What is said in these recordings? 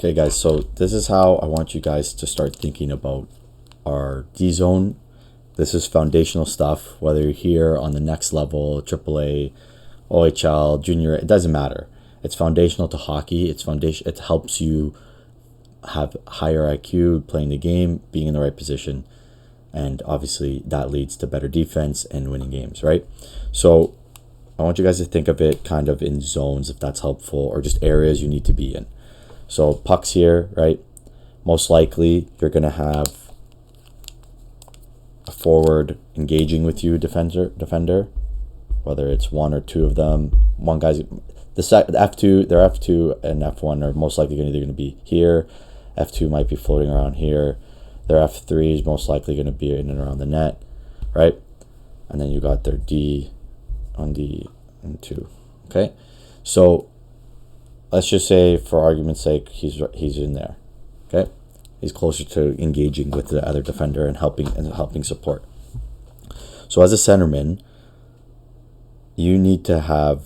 Okay guys, so this is how I want you guys to start thinking about our D zone. This is foundational stuff, whether you're here on the next level, AAA, OHL, junior, it doesn't matter. It's foundational to hockey. It's foundation. It helps you have higher IQ, playing the game, being in the right position, and obviously that leads to better defense and winning games, right? So I want you guys to think of it kind of in zones, if that's helpful, or just areas you need to be in. So pucks here, right? Most likely you're going to have a forward engaging with you, defender, whether it's one or two of them. One guy's the F2, their F2 and F1 are most likely either going to be here. F2 might be floating around here. Their F3 is most likely going to be in and around the net, right? And then you got their D on D and 2. Okay, so let's just say, for argument's sake, he's in there. Okay, he's closer to engaging with the other defender and helping support. So as a centerman, you need to have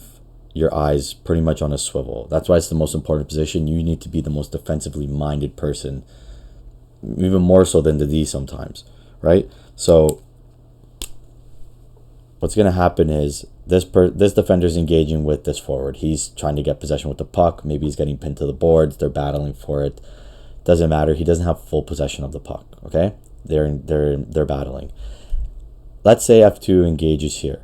your eyes pretty much on a swivel. That's why it's the most important position. You need to be the most defensively minded person, even more so than the D sometimes, right? So what's going to happen is this defender is engaging with this forward. He's trying to get possession with the puck. Maybe he's getting pinned to the boards. They're battling for it. Doesn't matter. He doesn't have full possession of the puck. Okay, they're battling. Let's say F2 engages here.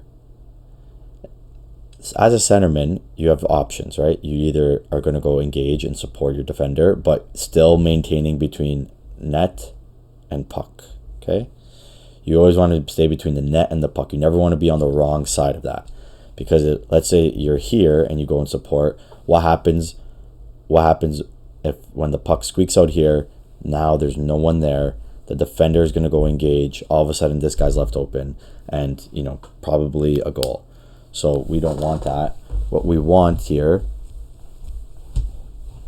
As a centerman, you have options, right? You either are going to go engage and support your defender, but still maintaining between net and puck. Okay, you always want to stay between the net and the puck. You never want to be on the wrong side of that, because let's say you're here and you go and support. What happens if when the puck squeaks out here? Now there's no one there. The defender is going to go engage. All of a sudden, this guy's left open, and probably a goal. So we don't want that. What we want here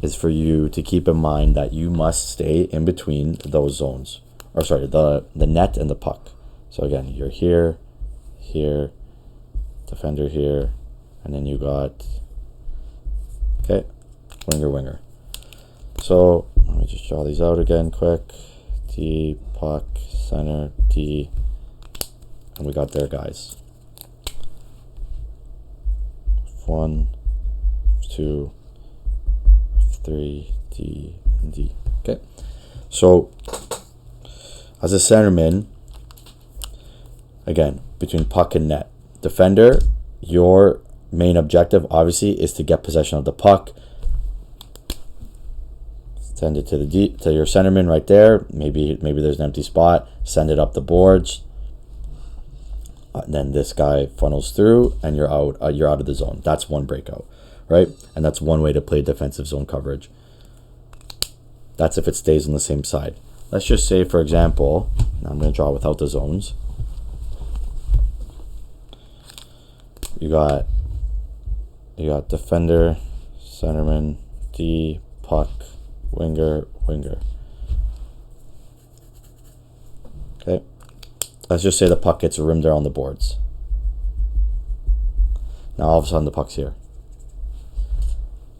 is for you to keep in mind that you must stay in between those zones, or sorry, the net and the puck. So again, you're here, defender here, and then you got, okay, winger. So let me just draw these out again quick. D, puck, center, D, and we got there, guys. 1, 2, 3, D, and D. Okay, so as a centerman, again, between puck and net, defender, your main objective obviously is to get possession of the puck. Send it to to your centerman right there. Maybe there's an empty spot. Send it up the boards. Then this guy funnels through, and you're out. You're out of the zone. That's one breakout, right? And that's one way to play defensive zone coverage. That's if it stays on the same side. Let's just say, for example, I'm going to draw without the zones. You got defender, centerman, D, puck, winger. Okay. Let's just say the puck gets rimmed around the boards. Now all of a sudden the puck's here.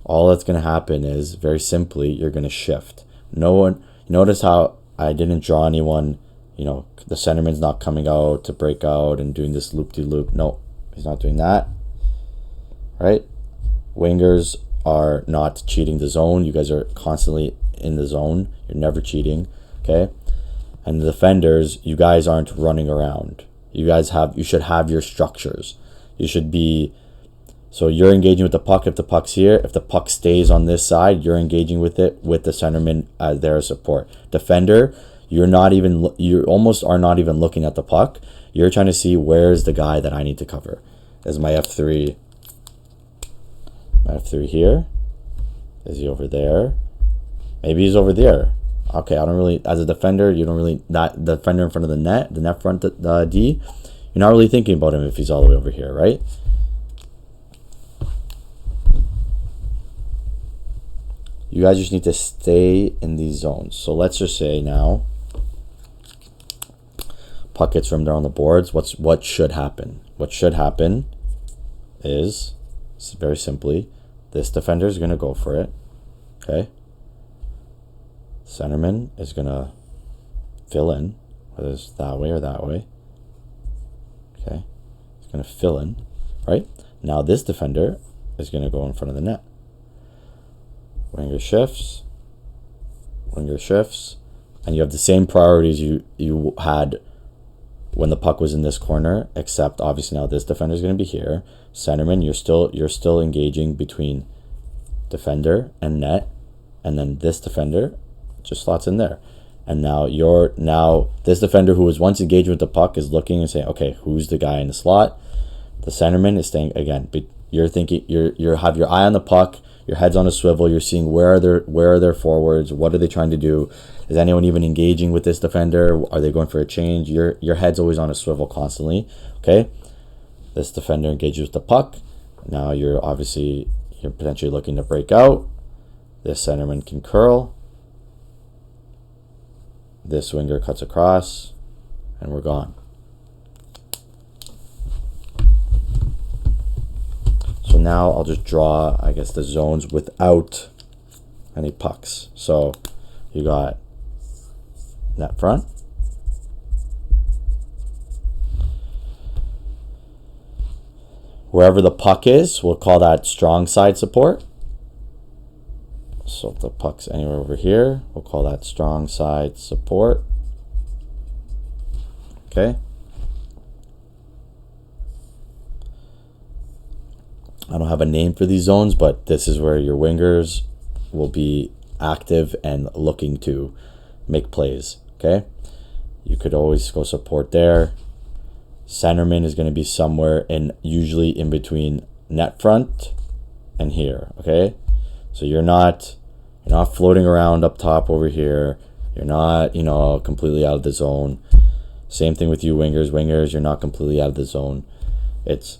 All that's going to happen is, very simply, you're going to shift. Notice how I didn't draw anyone, the centerman's not coming out to break out and doing this loop-de-loop. No, he's not doing that, right? Wingers are not cheating the zone. You guys are constantly in the zone. You're never cheating, okay? And the defenders, you guys aren't running around. You should have your structures. You should be, so you're engaging with the puck if the puck's here. If the puck stays on this side, you're engaging with it with the centerman as their support. Defender, you almost are not even looking at the puck. You're trying to see, where's the guy that I need to cover. Is my F3 here? Is he over there? Maybe he's over there. Okay, I don't really, as a defender, that defender in front of the net front, the D, you're not really thinking about him if he's all the way over here, right? You guys just need to stay in these zones. So let's just say now, puck gets rimmed around the boards. What should happen? What should happen is, very simply, this defender is going to go for it, okay? Centerman is going to fill in, whether it's that way or that way. Okay, it's going to fill in, right? Now this defender is going to go in front of the net. Winger shifts, and you have the same priorities you had when the puck was in this corner, except obviously now this defender is going to be here. Centerman, you're still engaging between defender and net, and then this defender just slots in there. And now this defender who was once engaged with the puck is looking and saying, okay, who's the guy in the slot? The centerman is staying again. But you're thinking, you have your eye on the puck, your head's on a swivel. You're seeing where are their forwards? What are they trying to do? Is anyone even engaging with this defender? Are they going for a change? Your head's always on a swivel constantly. Okay, this defender engages with the puck. Now you're potentially looking to break out. This centerman can curl. This winger cuts across, and we're gone. So now I'll just draw, I guess, the zones without any pucks. So you got net front. Wherever the puck is, we'll call that strong side support. So if the puck's anywhere over here, we'll call that strong side support. Okay. I don't have a name for these zones, but this is where your wingers will be active and looking to make plays. Okay. You could always go support there. Centerman is going to be somewhere usually in between net front and here. Okay. So you're not floating around up top over here. You're not, completely out of the zone. Same thing with you wingers. Wingers, you're not completely out of the zone. It's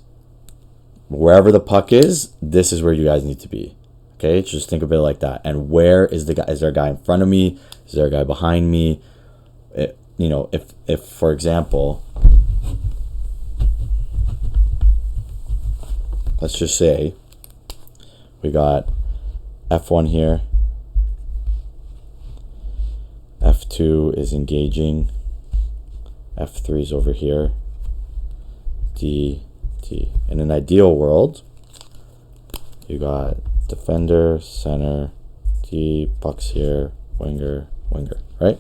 wherever the puck is, this is where you guys need to be. Okay, just think of it like that. And where is the guy? Is there a guy in front of me? Is there a guy behind me? If for example, let's just say we got F1 here. F2 is engaging. F3 is over here. D. In an ideal world, you got defender, center, D, pucks here, winger, right?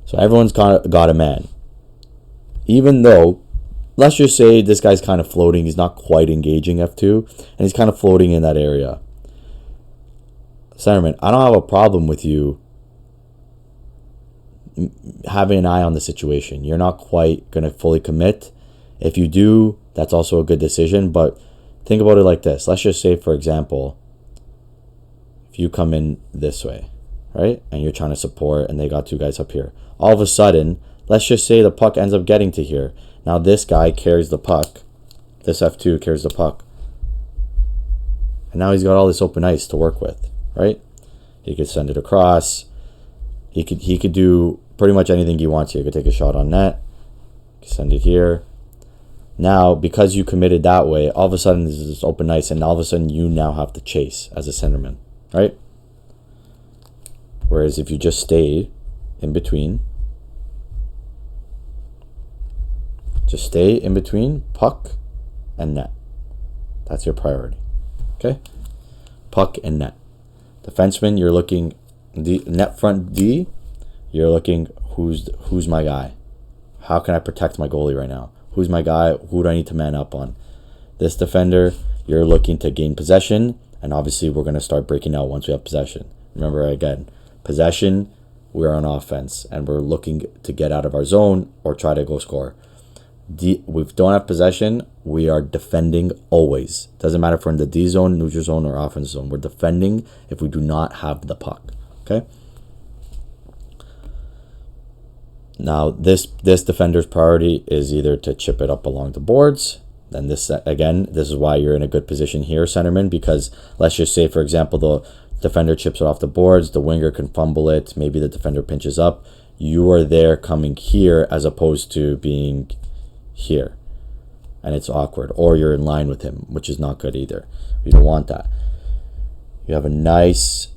So everyone's got a man. Even though, let's just say this guy's kind of floating. He's not quite engaging F2, and he's kind of floating in that area. Centerman, I don't have a problem with you having an eye on the situation. You're not quite going to fully commit. If you do, that's also a good decision. But think about it like this. Let's just say, for example, if you come in this way, right, and you're trying to support, and they got two guys up here. All of a sudden, let's just say the puck ends up getting to here. Now this guy carries the puck. This F2 carries the puck. And now he's got all this open ice to work with, right? He could send it across. He could do pretty much anything he wants here. He could take a shot on net. Send it here. Now, because you committed that way, all of a sudden there's this open ice, and all of a sudden you now have to chase as a centerman, right? Whereas if you just stayed in between, just stay in between puck and net. That's your priority, okay? Puck and net. Defenseman, you're looking net front D. You're looking who's my guy? How can I protect my goalie right now? Who's my guy? Who do I need to man up on? This defender, you're looking to gain possession, and obviously we're going to start breaking out once we have possession. Remember, again, possession, we're on offense, and we're looking to get out of our zone or try to go score. We don't have possession, we are defending always. Doesn't matter if we're in the D zone, neutral zone, or offense zone. We're defending if we do not have the puck. Okay? Now, this defender's priority is either to chip it up along the boards. Then this is why you're in a good position here, centerman, because let's just say, for example, the defender chips it off the boards, the winger can fumble it, maybe the defender pinches up. You are there coming here as opposed to being here, and it's awkward, or you're in line with him, which is not good either. You don't want that. You have a nice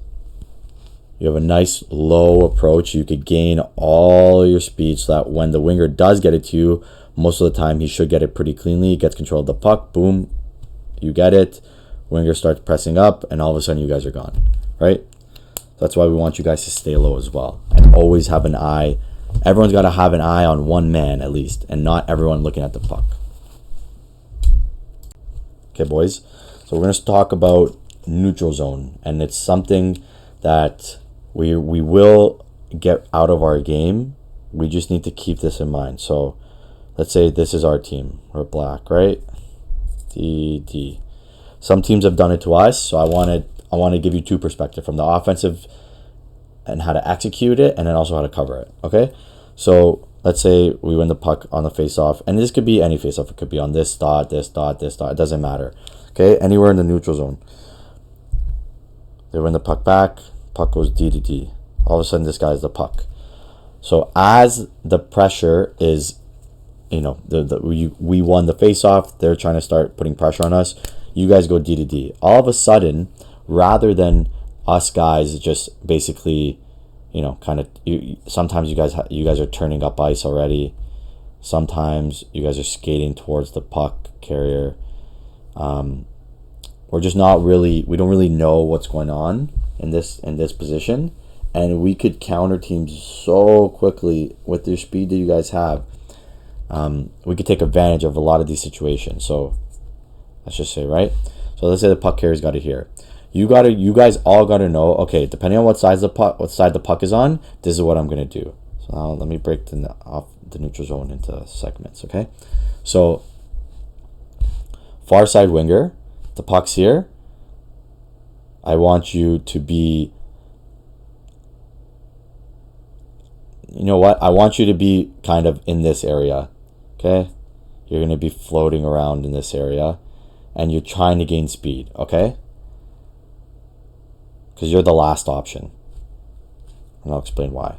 You have a nice low approach. You could gain all your speed so that when the winger does get it to you, most of the time he should get it pretty cleanly. He gets control of the puck. Boom. You get it. Winger starts pressing up, and all of a sudden you guys are gone, right? That's why we want you guys to stay low as well and always have an eye. Everyone's got to have an eye on one man at least, and not everyone looking at the puck. Okay, boys. So we're going to talk about neutral zone, and it's something that we will get out of our game. We just need to keep this in mind. So let's say this is our team. We're black, right? D. Some teams have done it to us, so I want to give you two perspectives, from the offensive and how to execute it, and then also how to cover it. Okay, so let's say we win the puck on the face-off, and this could be any face-off. It could be on this dot, this dot, this dot. It doesn't matter. Okay, anywhere in the neutral zone. They win the puck back. Puck goes D to D. All of a sudden, this guy is the puck. So as the pressure is, we won the face-off. They're trying to start putting pressure on us. You guys go D to D. All of a sudden, rather than us guys just basically, sometimes you guys are turning up ice already. Sometimes you guys are skating towards the puck carrier. We're just not really, we don't really know what's going on in this position, and we could counter teams so quickly with the speed that you guys have. We could take advantage of a lot of these situations. So let's just say, right? So let's say the puck carrier's got it here. You guys all gotta know, okay, depending on what side the puck is on, this is what I'm gonna do. So now let me break the neutral zone into segments, okay? So far side winger, the puck's here. I want you to be, I want you to be kind of in this area, okay? You're gonna be floating around in this area, and you're trying to gain speed, okay? Because you're the last option. And I'll explain why.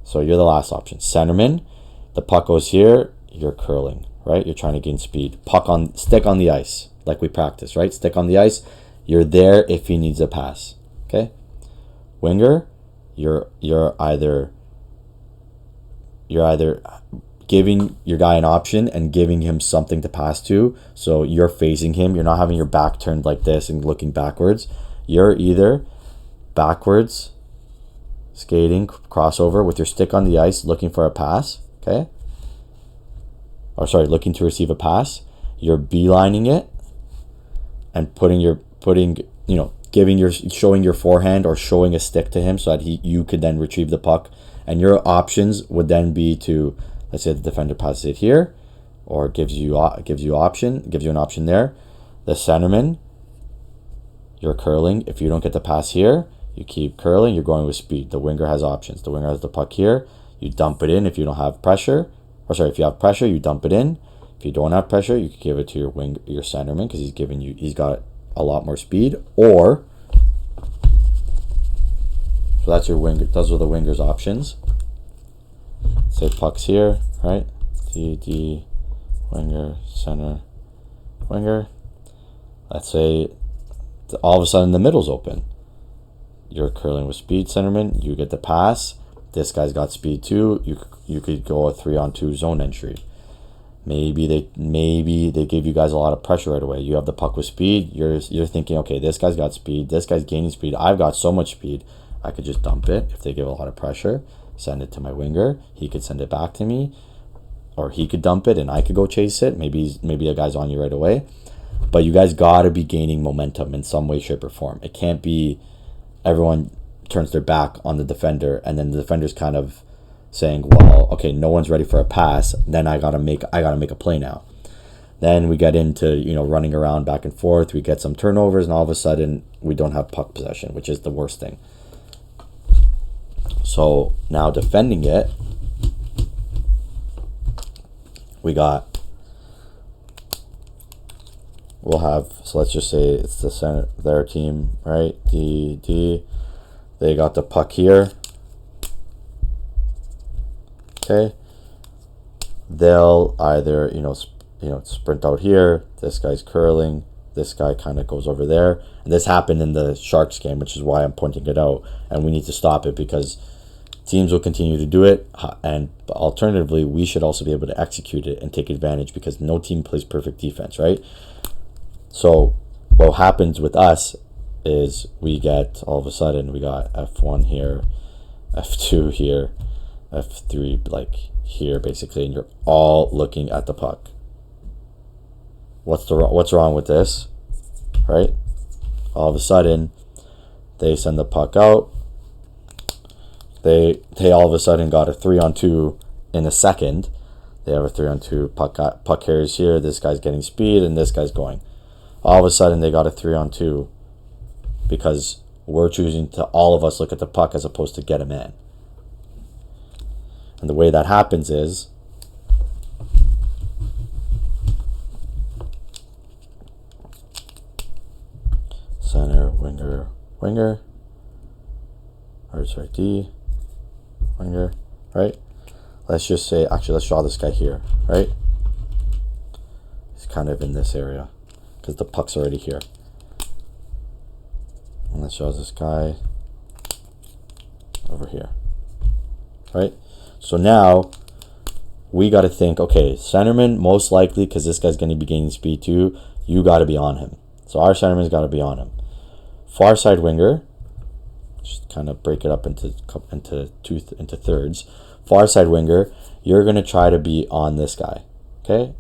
So you're the last option. Centerman, the puck goes here, you're curling, right? You're trying to gain speed. Stick on the ice, like we practice, right? Stick on the ice. You're there if he needs a pass, okay? Winger, you're either giving your guy an option and giving him something to pass to. So you're facing him. You're not having your back turned like this and looking backwards. You're either backwards, skating, crossover with your stick on the ice, looking for a pass, okay? Or sorry, looking to receive a pass. You're beelining it and showing your forehand or showing a stick to him so that you could then retrieve the puck. And your options would then be to, let's say the defender passes it here, or gives you an option there. The centerman, you're curling. If you don't get the pass here, you keep curling. You're going with speed. The winger has options. The winger has the puck here. You dump it in if you don't have pressure. If you have pressure, you dump it in. If you don't have pressure, you can give it to your centerman, because he's got a lot more speed. Or, so that's your winger. Those are the winger's options. Say puck's here, right? D, winger, center, winger. Let's say all of a sudden the middle's open. You're curling with speed, centerman. You get the pass. This guy's got speed too. You could go a 3-on-2 zone entry. Maybe they give you guys a lot of pressure right away. You have the puck with speed. You're thinking, okay, this guy's got speed. This guy's gaining speed. I've got so much speed. I could just dump it if they give a lot of pressure. Send it to my winger. He could send it back to me, or he could dump it and I could go chase it. Maybe a guy's on you right away. But you guys got to be gaining momentum in some way, shape, or form. It can't be everyone turns their back on the defender and then the defender's kind of saying, well, okay, no one's ready for a pass. Then I gotta make a play now. Then we get into running around back and forth. We get some turnovers, and all of a sudden we don't have puck possession, which is the worst thing. So now defending it, so let's just say it's the center, their team, right? D. They got the puck here. Okay. They'll either, sprint out here. This guy's curling. this guy kind of goes over there. And this happened in the Sharks game, which is why I'm pointing it out. And we need to stop it because teams will continue to do it. And alternatively, we should also be able to execute it and take advantage because no team plays perfect defense, right? So what happens with us is we get, all of a sudden, we got F1 here, F2 here, F3 like here basically, and you're all looking at the puck. What's wrong with this, right? All of a sudden, they send the puck out. They all of a sudden got a 3-on-2 in a second. They have a 3-on-2 puck carries here. This guy's getting speed, and this guy's going. All of a sudden, they got a 3-on-2 because we're choosing to all of us look at the puck as opposed to get a man. And the way that happens is center, winger, or sorry, D, winger, right? Let's just say, actually, let's draw this guy here, right? He's kind of in this area because the puck's already here. And let's draw this guy over here, right? So now we got to think, okay, centerman, most likely, because this guy's going to be gaining speed too, you got to be on him. So our centerman's got to be on him. Far side winger, just kind of break it up into thirds. Far side winger, you're going to try to be on this guy, okay?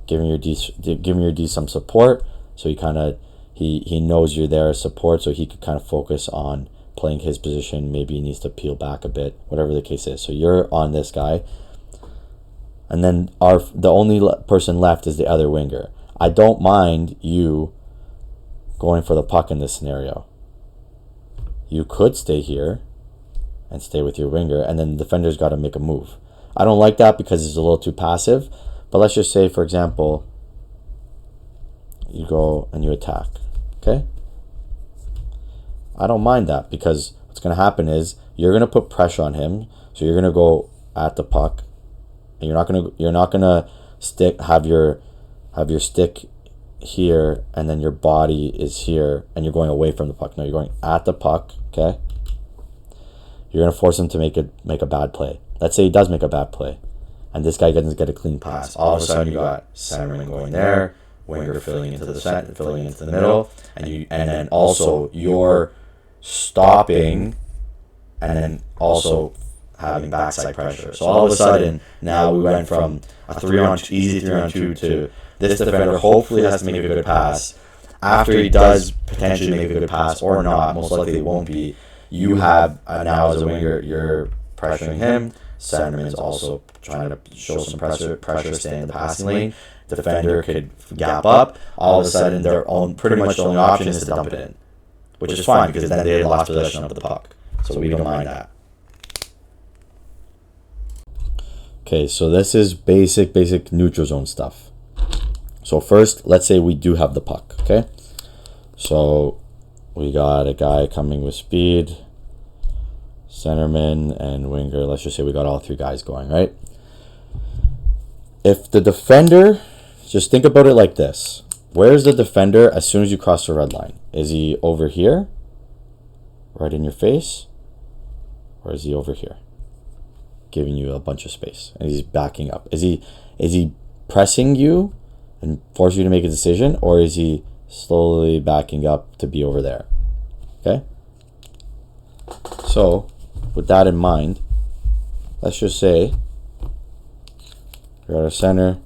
Giving your D some support, so he knows you're there as support, so he could kind of focus on playing his position. Maybe he needs to peel back a bit, whatever the case is. So you're on this guy, and then the only person left is the other winger. I don't mind you going for the puck in this scenario. You could stay here and stay with your winger, and then the defender's got to make a move. I don't like that because it's a little too passive, but let's just say, for example, you go and you attack, okay? I don't mind that because what's going to happen is you're going to put pressure on him, so you're going to go at the puck, and you're not going to have your stick here, and then your body is here, and you're going away from the puck. No, you're going at the puck, okay? You're going to force him to make a bad play. Let's say he does make a bad play, and this guy doesn't get a clean pass. All of a sudden, you got centerman going there, winger filling into the center, filling into the middle, and then also you're stopping, and then also having backside pressure. So all of a sudden, now we went from a easy 3-on-2 to this defender hopefully has to make a good pass. After he does potentially make a good pass or not, most likely it won't be, you have now as a winger, you're pressuring him. Centerman is also trying to show some pressure, stay in the passing lane. Defender could gap up. All of a sudden, pretty much the only option is to dump it in, which is fine because then they lost possession of the puck. So we don't mind that. Okay, so this is basic neutral zone stuff. So first, let's say we do have the puck, okay? So we got a guy coming with speed, centerman and winger. Let's just say we got all three guys going, right? If the defender, just think about it like this. Where's the defender as soon as you cross the red line? Is he over here, right in your face? Or is he over here, giving you a bunch of space? And he's backing up. Is he pressing you and force you to make a decision, or is he slowly backing up to be over there? Okay? So, with that in mind, let's just say you're at a center,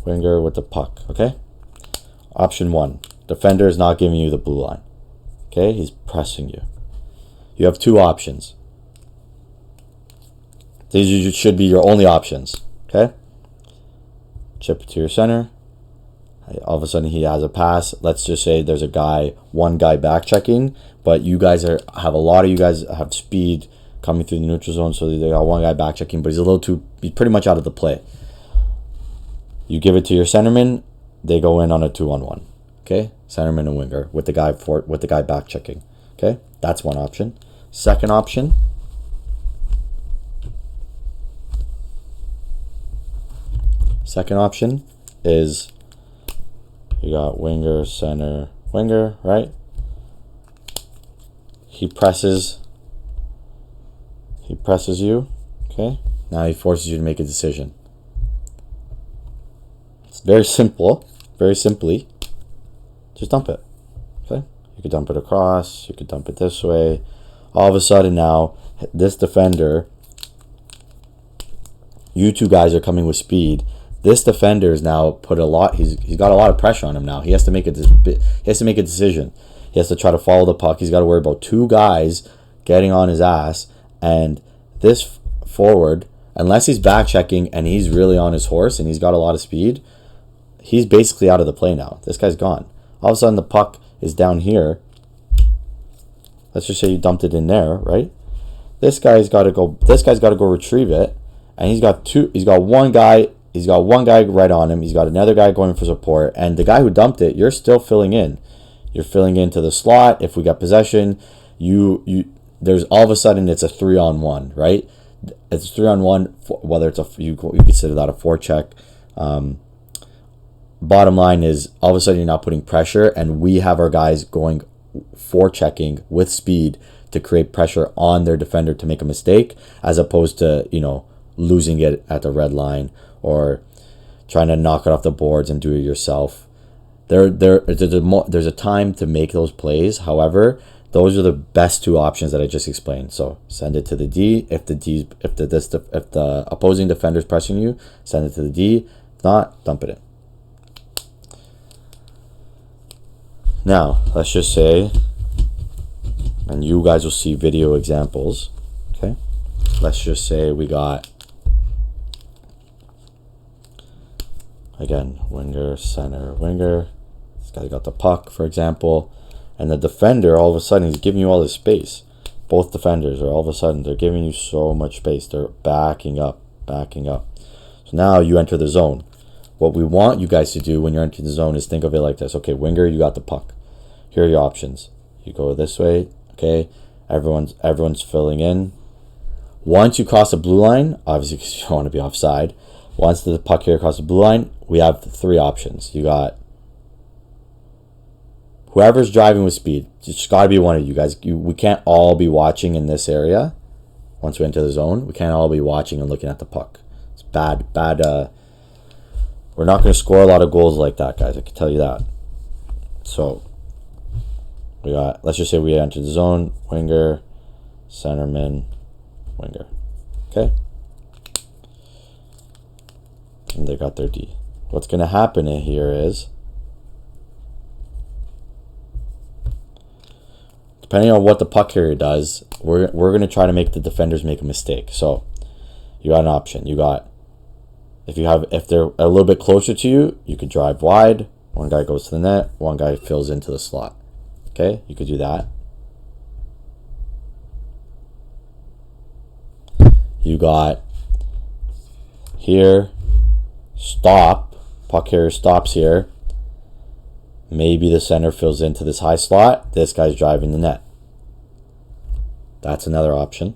winger with the puck, okay? Option 1, defender is not giving you the blue line. Okay, he's pressing you. You have two options. These should be your only options, okay? Chip it to your center. All of a sudden he has a pass. Let's just say there's one guy back checking, but a lot of you guys have speed coming through the neutral zone, so they got one guy back checking, but he's pretty much out of the play. You give it to your centerman, they go in on a 2-on-1. Okay? Centerman and winger with the guy back checking. Okay? That's one option. Second option, is You got winger, center, winger, right? He presses you, okay? Now he forces you to make a decision. It's very simple, very simply. Just dump it, okay? You could dump it across, you could dump it this way. All of a sudden now, this defender, you two guys are coming with speed. This defender is now put a lot. He's got a lot of pressure on him now. He has to make a decision. He has to try to follow the puck. He's got to worry about two guys getting on his ass. And this forward, unless he's back checking and he's really on his horse and he's got a lot of speed, he's basically out of the play now. This guy's gone. All of a sudden the puck is down here. Let's just say you dumped it in there, right? This guy's got to go. This guy's got to go retrieve it, and he's got one guy. He's got one guy right on him. He's got another guy going for support, and the guy who dumped it, you're still filling in. You're filling into the slot. If we got possession, there's all of a sudden it's a 3-on-1, right? It's 3-on-1. Whether it's you consider that a forecheck. Bottom line is, all of a sudden you're not putting pressure, and we have our guys going forechecking with speed to create pressure on their defender to make a mistake, as opposed to losing it at the red line or trying to knock it off the boards and do it yourself. There's a time to make those plays. However, those are the best two options that I just explained. So send it to the D. If the opposing defender is pressing you, send it to the D. If not, dump it in. Now, let's just say, and you guys will see video examples, okay? Let's just say we got, again, winger, center, winger. This guy's got the puck, for example. And the defender, all of a sudden, he's giving you all this space. Both defenders are all of a sudden, they're giving you so much space. They're backing up. So now you enter the zone. What we want you guys to do when you're entering the zone is think of it like this. Okay, winger, you got the puck. Here are your options. You go this way, okay? Everyone's filling in. Once you cross the blue line, obviously because you don't want to be offside, once the puck here across the blue line, we have three options. You got whoever's driving with speed. It's got to be one of you guys. We can't all be watching in this area. Once we enter the zone, we can't all be watching and looking at the puck. It's bad. We're not going to score a lot of goals like that, guys. I can tell you that. So we got, let's just say we enter the zone, winger, centerman, winger. Okay? And they got their D. What's going to happen in here is, depending on what the puck carrier does, we're going to try to make the defenders make a mistake. So you got an option. You got, if they're a little bit closer to you, you could drive wide. One guy goes to the net. One guy fills into the slot. Okay, you could do that. You got here, stop. Puck carrier stops here. Maybe the center fills into this high slot. This guy's driving the net. That's another option.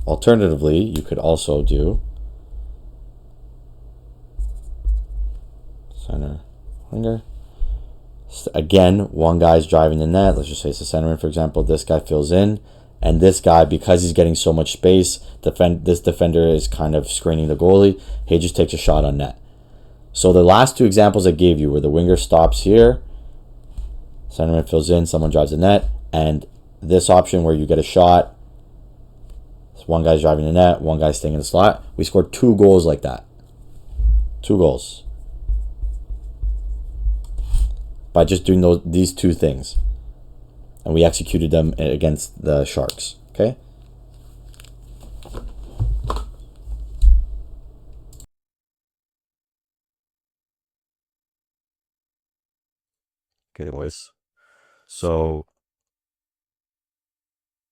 Alternatively, you could also do center, winger. Again, one guy's driving the net. Let's just say it's the centerman, for example. This guy fills in, and this guy, because he's getting so much space, this defender is kind of screening the goalie. He just takes a shot on net. So the last two examples I gave you where the winger stops here, centerman fills in, someone drives the net, and this option where you get a shot, one guy's driving the net, one guy's staying in the slot. We scored 2 goals like that. 2 goals. By just doing these 2 things. And we executed them against the Sharks. Okay? Okay, boys. So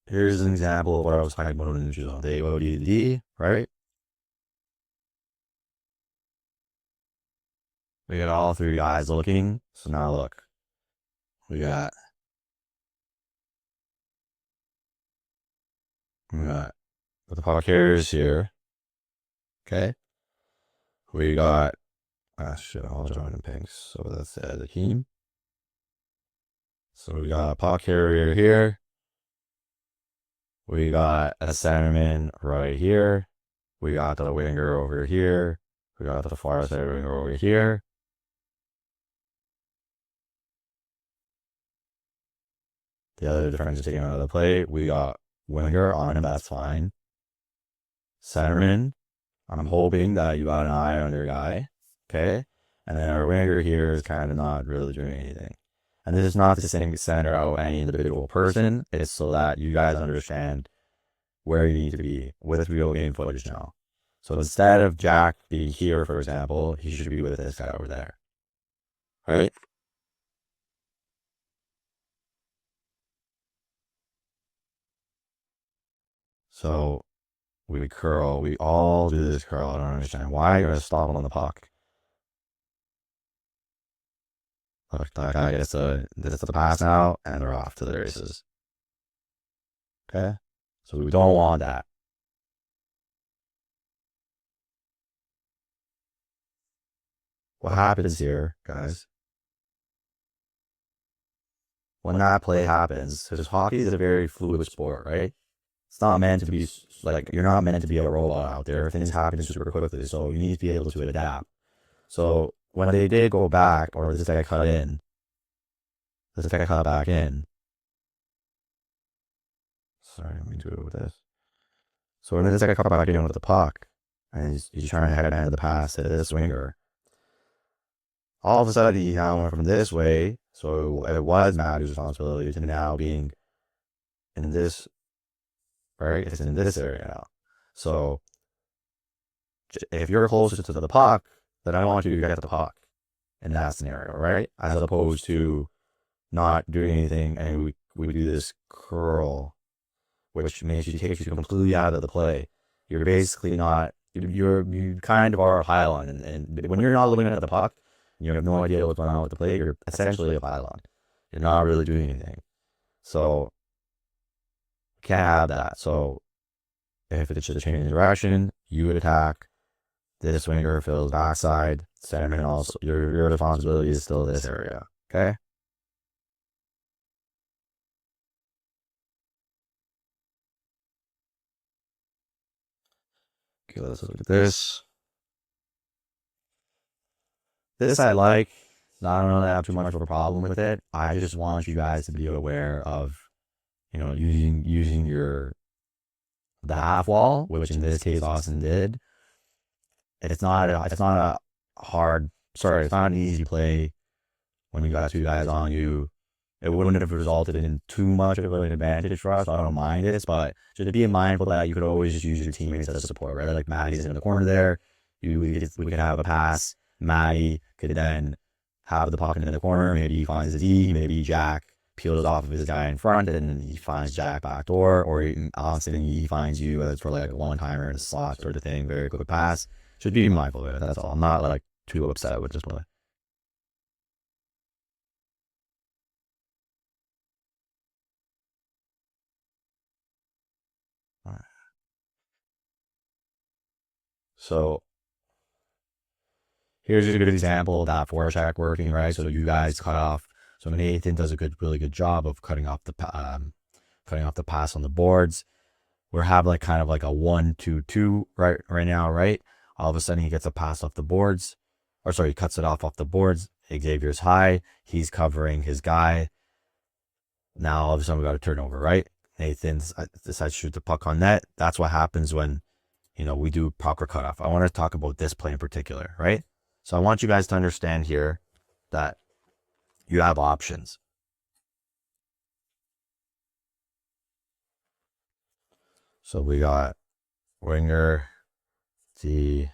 here's an example of what I was talking about in the zone. The ODD, right? We got all 3 guys looking. So now look. We got the puck carriers here. Okay. We got, shit, I'll join in pinks. So that's the team. So we got a puck carrier here. We got a centerman right here. We got the winger over here. We got the far side winger over here. The other defense is taking out of the play. We got winger on him, that's fine. Centerman, I'm hoping that you got an eye on your guy. Okay. And then our winger here is kind of not really doing anything. And this is not to center out any individual person. It's so that you guys understand where you need to be with real game footage now. So instead of Jack being here, for example, he should be with this guy over there. Right? So we curl. We all do this curl. I don't understand why you're going to stop on the puck. Look, that guy gets the pass now, and they're off to the races. Okay? So we don't want that. What happens here, guys, when that play happens, because hockey is a very fluid sport, right? It's not meant to be, like, you're not meant to be a robot out there. Things happen super quickly, so you need to be able to adapt. So when they did go back, or this guy cut back in. Sorry, let me do it with this. So when this guy cut back in with the puck, and he's trying to head the pass to this winger, all of a sudden he now went from this way, so it was Matthew's responsibility, to now being in this, right? It's in this area now. So if you're closer to the puck, then I want you to get the puck in that scenario, right? As opposed to not doing anything, and we do this curl, which makes you take you completely out of the play. You're basically not, you kind of are a pylon, and when you're not looking at the puck, you have no idea what's going on with the play, you're essentially a pylon. You're not really doing anything. So, can't have that. So, if it's just a change in direction, you would attack. This winger fills backside, centerman also. Your responsibility is still this area. Okay? Okay, let's look at this. This I like. I don't really have too much of a problem with it. I just want you guys to be aware of, using the half wall, which in this case Austin did. It's not a hard, sorry, it's not an easy play when we got two guys on you. It wouldn't have resulted in too much of an advantage for us. So I don't mind it, but just to be mindful that you could always just use your teammates as support, right? Like Maddie's in the corner there. We could have a pass. Maddie could then have the puck in the corner. Maybe he finds the D. Maybe Jack peels off of his guy in front, and he finds Jack back door. Or Austin, he finds you for like a one timer in a slot sort of thing. Very quick pass. Should be mindful of it. That's all. I'm not like too upset with this play. All right. So here's a good example of that forecheck working, right? So you guys cut off. So Nathan does a really good job of cutting off the pass on the boards. We're having like kind of like a 1-2-2 right now, right? All of a sudden he gets a pass off the boards, or sorry, he cuts it off the boards. Xavier's high. He's covering his guy. Now all of a sudden we got a turnover, right? Nathan decides to shoot the puck on net. That's what happens when we do proper cutoff. I want to talk about this play in particular, right? So I want you guys to understand here that you have options. So we got winger, D,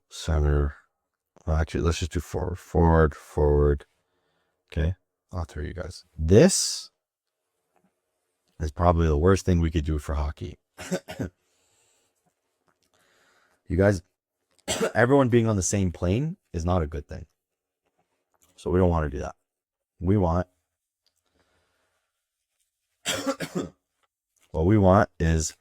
center. Well, actually, let's just do forward. Okay, I'll tell you guys. This is probably the worst thing we could do for hockey. You guys, everyone being on the same plane is not a good thing. So we don't want to do that. What we want is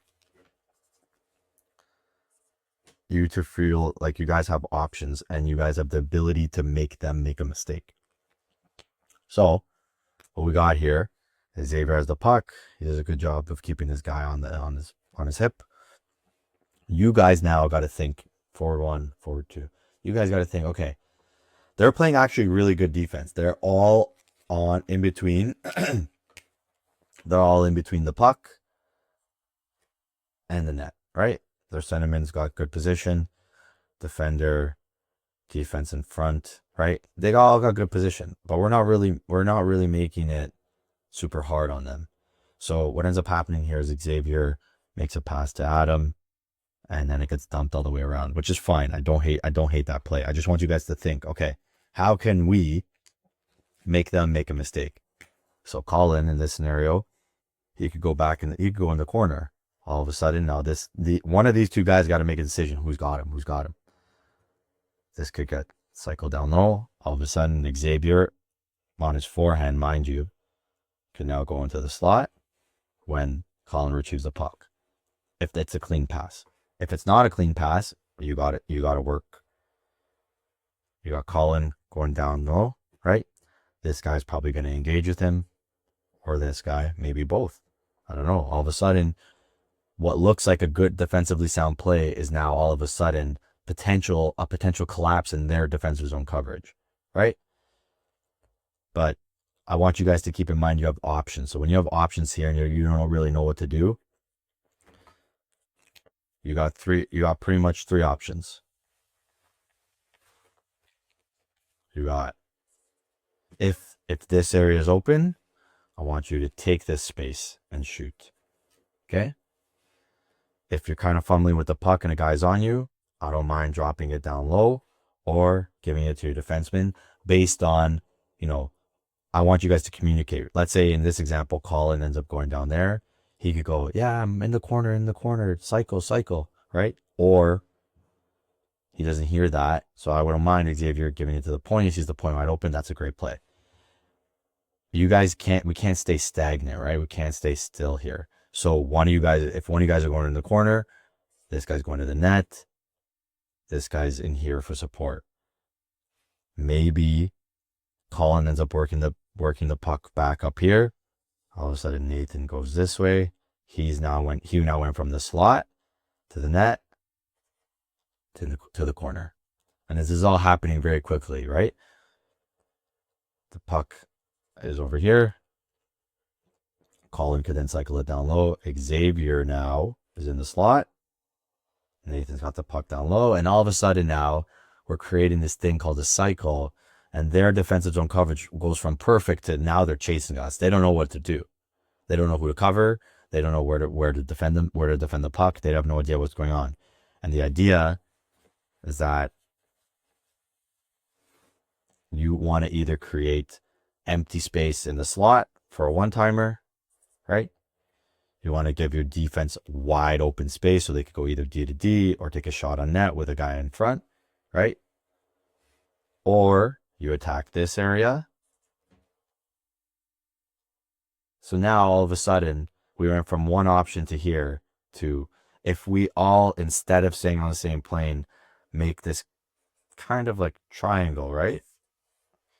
you to feel like you guys have options and you guys have the ability to make them make a mistake. So what we got here is Xavier has the puck. He does a good job of keeping this guy on his hip. You guys now got to think forward one, forward two. You guys got to think, okay, they're playing actually really good defense. They're all on in between. They're all in between the puck and the net, right? Their centerman's got good position. Defender, defense in front, right? They all got good position, but we're not really making it super hard on them. So what ends up happening here is Xavier makes a pass to Adam, and then it gets dumped all the way around, which is fine. I don't hate that play. I just want you guys to think, okay, how can we make them make a mistake? So Colin in this scenario, he could go back and he could go in the corner. All of a sudden, now one of these two guys got to make a decision. Who's got him? This could get cycled down low. All of a sudden, Xavier on his forehand, mind you, can now go into the slot when Colin retrieves the puck. If it's a clean pass. If it's not a clean pass, you got to work. You got Colin going down low, right? This guy's probably going to engage with him, or this guy, maybe both. I don't know. All of a sudden, what looks like a good defensively sound play is now all of a sudden a potential collapse in their defensive zone coverage, right? But I want you guys to keep in mind you have options. So when you have options here and you don't really know what to do, you got pretty much three options. You got, if this area is open, I want you to take this space and shoot. Okay? If you're kind of fumbling with the puck and a guy's on you, I don't mind dropping it down low or giving it to your defenseman based on, I want you guys to communicate. Let's say in this example, Colin ends up going down there. He could go, yeah, I'm in the corner, cycle, right? Or he doesn't hear that. So I wouldn't mind Xavier giving it to the point. He sees the point wide open. That's a great play. We can't stay stagnant, right? We can't stay still here. So if one of you guys are going in the corner, this guy's going to the net. This guy's in here for support. Maybe Colin ends up working the puck back up here. All of a sudden, Nathan goes this way. He now went from the slot to the net to the corner, and this is all happening very quickly, right? The puck is over here. Colin could then cycle it down low. Xavier now is in the slot. Nathan's got the puck down low, and all of a sudden now we're creating this thing called a cycle, and their defensive zone coverage goes from perfect to now they're chasing us. They don't know what to do. They don't know who to cover. They don't know where to defend them, where to defend the puck. They have no idea what's going on. And the idea is that you want to either create empty space in the slot for a one-timer, right? You want to give your defense wide open space so they could go either D to D or take a shot on net with a guy in front, right? Or you attack this area. So now all of a sudden we went from one option to here to, if we all, instead of staying on the same plane, make this kind of like triangle, right?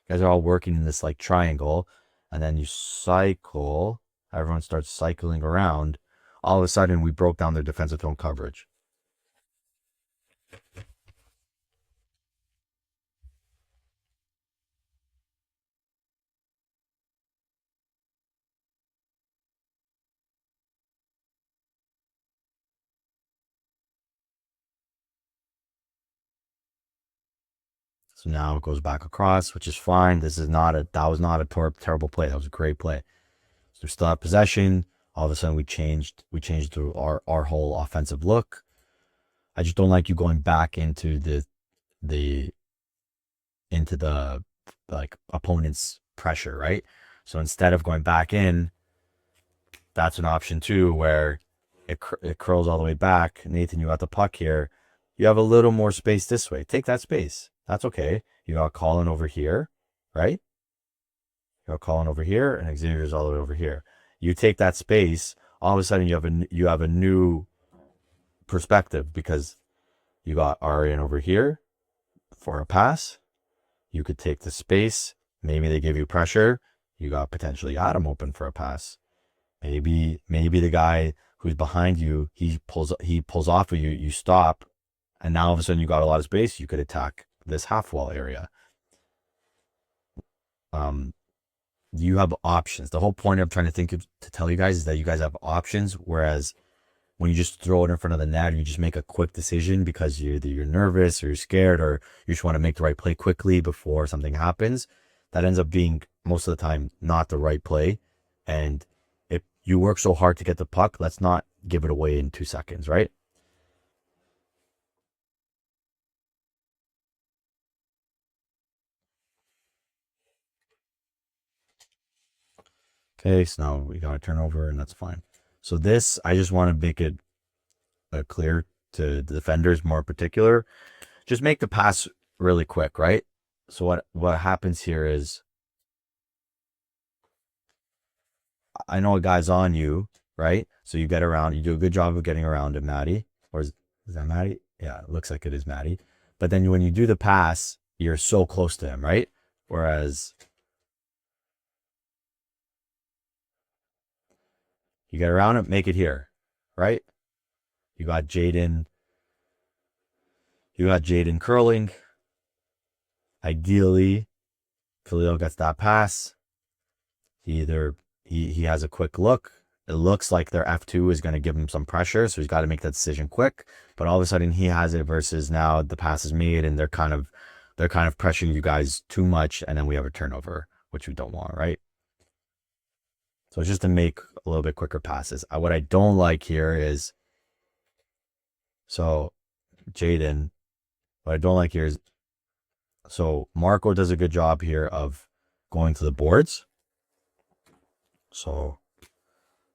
You guys are all working in this like triangle, and then you cycle. Everyone starts cycling around. All of a sudden, we broke down their defensive zone coverage. So now it goes back across, which is fine. That was not a terrible play. That was a great play. So we still have possession. All of a sudden we changed our whole offensive look. I just don't like you going back into the like opponent's pressure, right? So instead of going back in, that's an option too, where it curls all the way back. Nathan, you got the puck here. You have a little more space this way. Take that space. That's okay. You got Colin over here, right? You got Colin over here, and Xavier's all the way over here. You take that space, all of a sudden you have a new perspective, because You got Arian over here for a pass. You could take the space. Maybe they give you pressure. You got potentially Adam open for a pass. Maybe the guy who's behind you, he pulls off of you, you stop, and now all of a sudden you got a lot of space. You could attack this half wall area. You have options. The whole point I'm trying to tell you guys is that you guys have options, whereas when you just throw it in front of the net, or you just make a quick decision because you're nervous or you're scared, or you just want to make the right play quickly before something happens, that ends up being most of the time not the right play. And if you work so hard to get the puck, let's not give it away in 2 seconds, right? Okay, so now we got a turnover, and that's fine. So this, I just want to make it clear to the defenders more in particular. Just make the pass really quick, right? So what happens here is, I know a guy's on you, right? So you get around, you do a good job of getting around him, Maddie. Or is that Maddie? Yeah, it looks like it is Maddie. But then when you do the pass, you're so close to him, right? Whereas you get around him, make it here, right? You got Jaden curling. Ideally, Khalil gets that pass. He has a quick look. It looks like their F2 is going to give him some pressure, so he's got to make that decision quick. But all of a sudden he has it versus now the pass is made, and they're kind of pressuring you guys too much, and then we have a turnover, which we don't want, right? So it's just to make a little bit quicker passes. What I don't like here is, so Jaden, what I don't like here is, so Marco does a good job here of going to the boards. So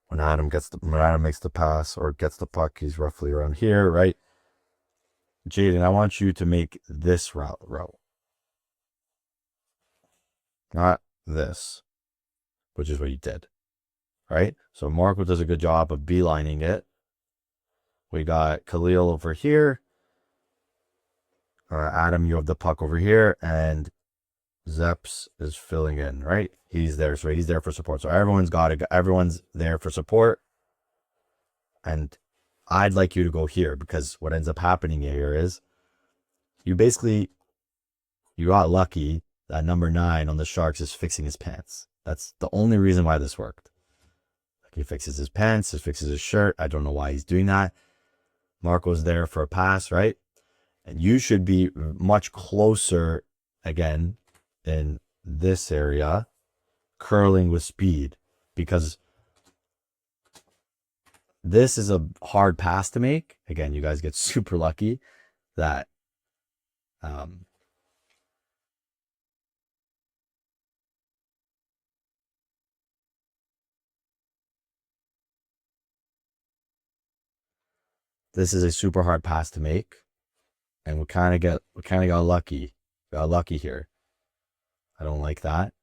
when Adam makes the pass or gets the puck, he's roughly around here, right? Jaden, I want you to make this route. Not this, which is what you did, right? So Marco does a good job of beelining it. We got Khalil over here. Adam, you have the puck over here, and Zeps is filling in, right? He's there, so he's there for support. So everyone's there for support. And I'd like you to go here, because what ends up happening here is you got lucky that number 9 on the Sharks is fixing his pants. That's the only reason why this worked. Like, he fixes his pants, he fixes his shirt. I don't know why he's doing that. Marco's there for a pass, right? And you should be much closer again in this area, curling with speed, because this is a hard pass to make. Again, you guys get super lucky that this is a super hard pass to make, and we kind of got lucky. Got lucky here. I don't like that.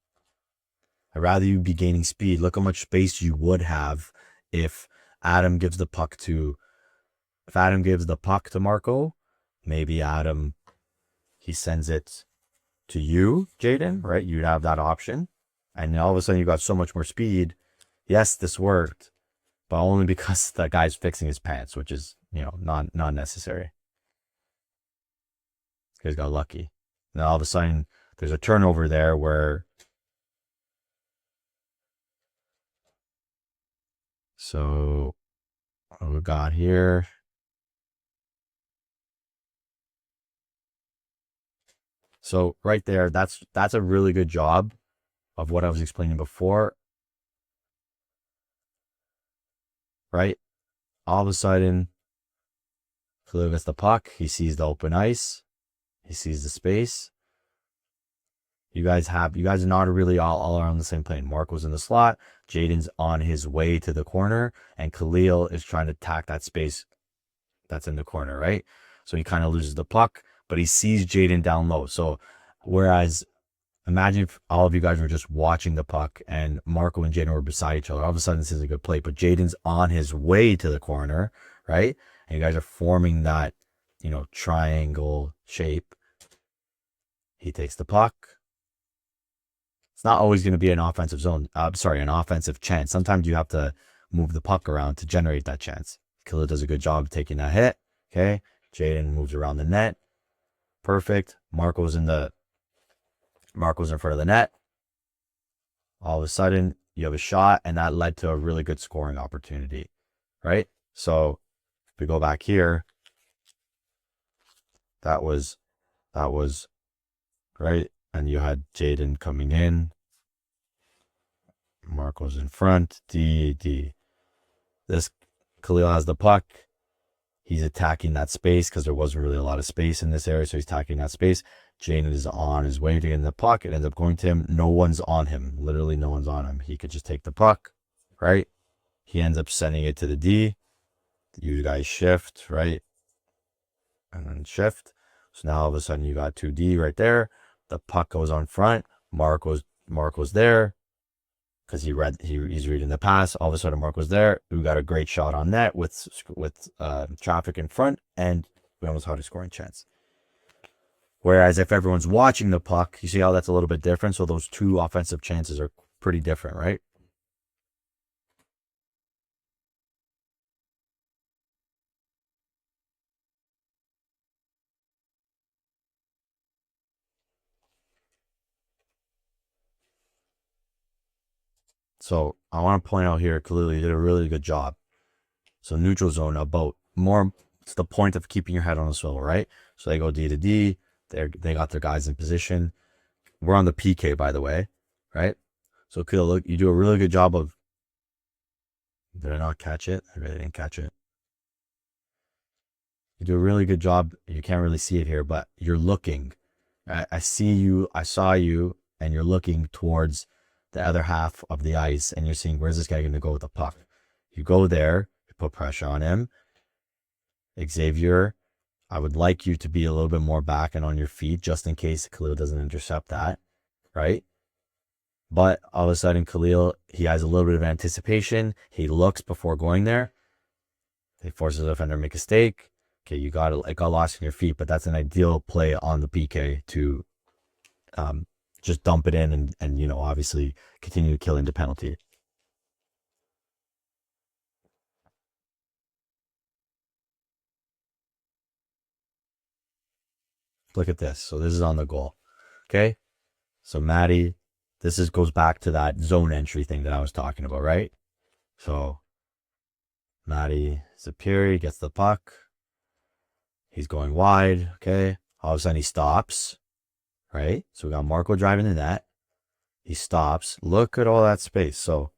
I'd rather you be gaining speed. Look how much space you would have if Adam gives the puck to Marco. Maybe Adam, he sends it to you, Jaden, right? You'd have that option. And all of a sudden you got so much more speed. Yes, this worked, but only because that guy's fixing his pants, which is, not necessary. This guy's got lucky. And all of a sudden there's a turnover there where, so what we got here. So right there, that's a really good job of what I was explaining before, right? All of a sudden, Khalil gets the puck. He sees the open ice. He sees the space. You guys are not really all on the same plane. Marco's in the slot. Jaden's on his way to the corner, and Khalil is trying to attack that space that's in the corner, right? So he kind of loses the puck, but he sees Jaden down low. So whereas, imagine if all of you guys were just watching the puck and Marco and Jaden were beside each other. All of a sudden, this is a good play, but Jaden's on his way to the corner, right? And you guys are forming that triangle shape. He takes the puck. It's not always going to be an offensive zone. An offensive chance. Sometimes you have to move the puck around to generate that chance. Khalil does a good job of taking that hit. Okay. Jaden moves around the net. Perfect. Marco's in front of the net. All of a sudden, you have a shot, and that led to a really good scoring opportunity, right? So if we go back here, that was right, and you had Jaden coming in. Marco's in front. D. This Khalil has the puck. He's attacking that space because there wasn't really a lot of space in this area, so he's attacking that space. Jaden is on his way to get in the puck. It ends up going to him. No one's on him. Literally no one's on him. He could just take the puck, right? He ends up sending it to the D. You guys shift, right? And then shift. So now all of a sudden you got 2D right there. The puck goes on front. Marco's there because he's reading the pass. All of a sudden Marco's there. We got a great shot on net with traffic in front, and we almost had a scoring chance. Whereas if everyone's watching the puck, you see how that's a little bit different. So those two offensive chances are pretty different, right? So I want to point out here, Khalil did a really good job. So neutral zone about more. It's the point of keeping your head on the swivel, right? So they go D to D. They got their guys in position. We're on the PK, by the way, right? So Khalil, look, you do a really good job of. Did I not catch it? I really didn't catch it. You do a really good job. You can't really see it here, but you're looking. I see you. I saw you, and you're looking towards the other half of the ice, and you're seeing where's this guy going to go with the puck. You go there, you put pressure on him. Xavier, I would like you to be a little bit more back and on your feet just in case Khalil doesn't intercept that, right? But all of a sudden, Khalil, he has a little bit of anticipation. He looks before going there. He forces the defender to make a mistake. Okay, it got lost in your feet, but that's an ideal play on the PK to just dump it in and obviously continue to kill into penalty. Look at this. So this is on the goal. Okay. So Maddie, goes back to that zone entry thing that I was talking about, right? So Maddie Zapiri gets the puck. He's going wide. Okay. All of a sudden he stops. Right? So we got Marco driving the net. He stops. Look at all that space. So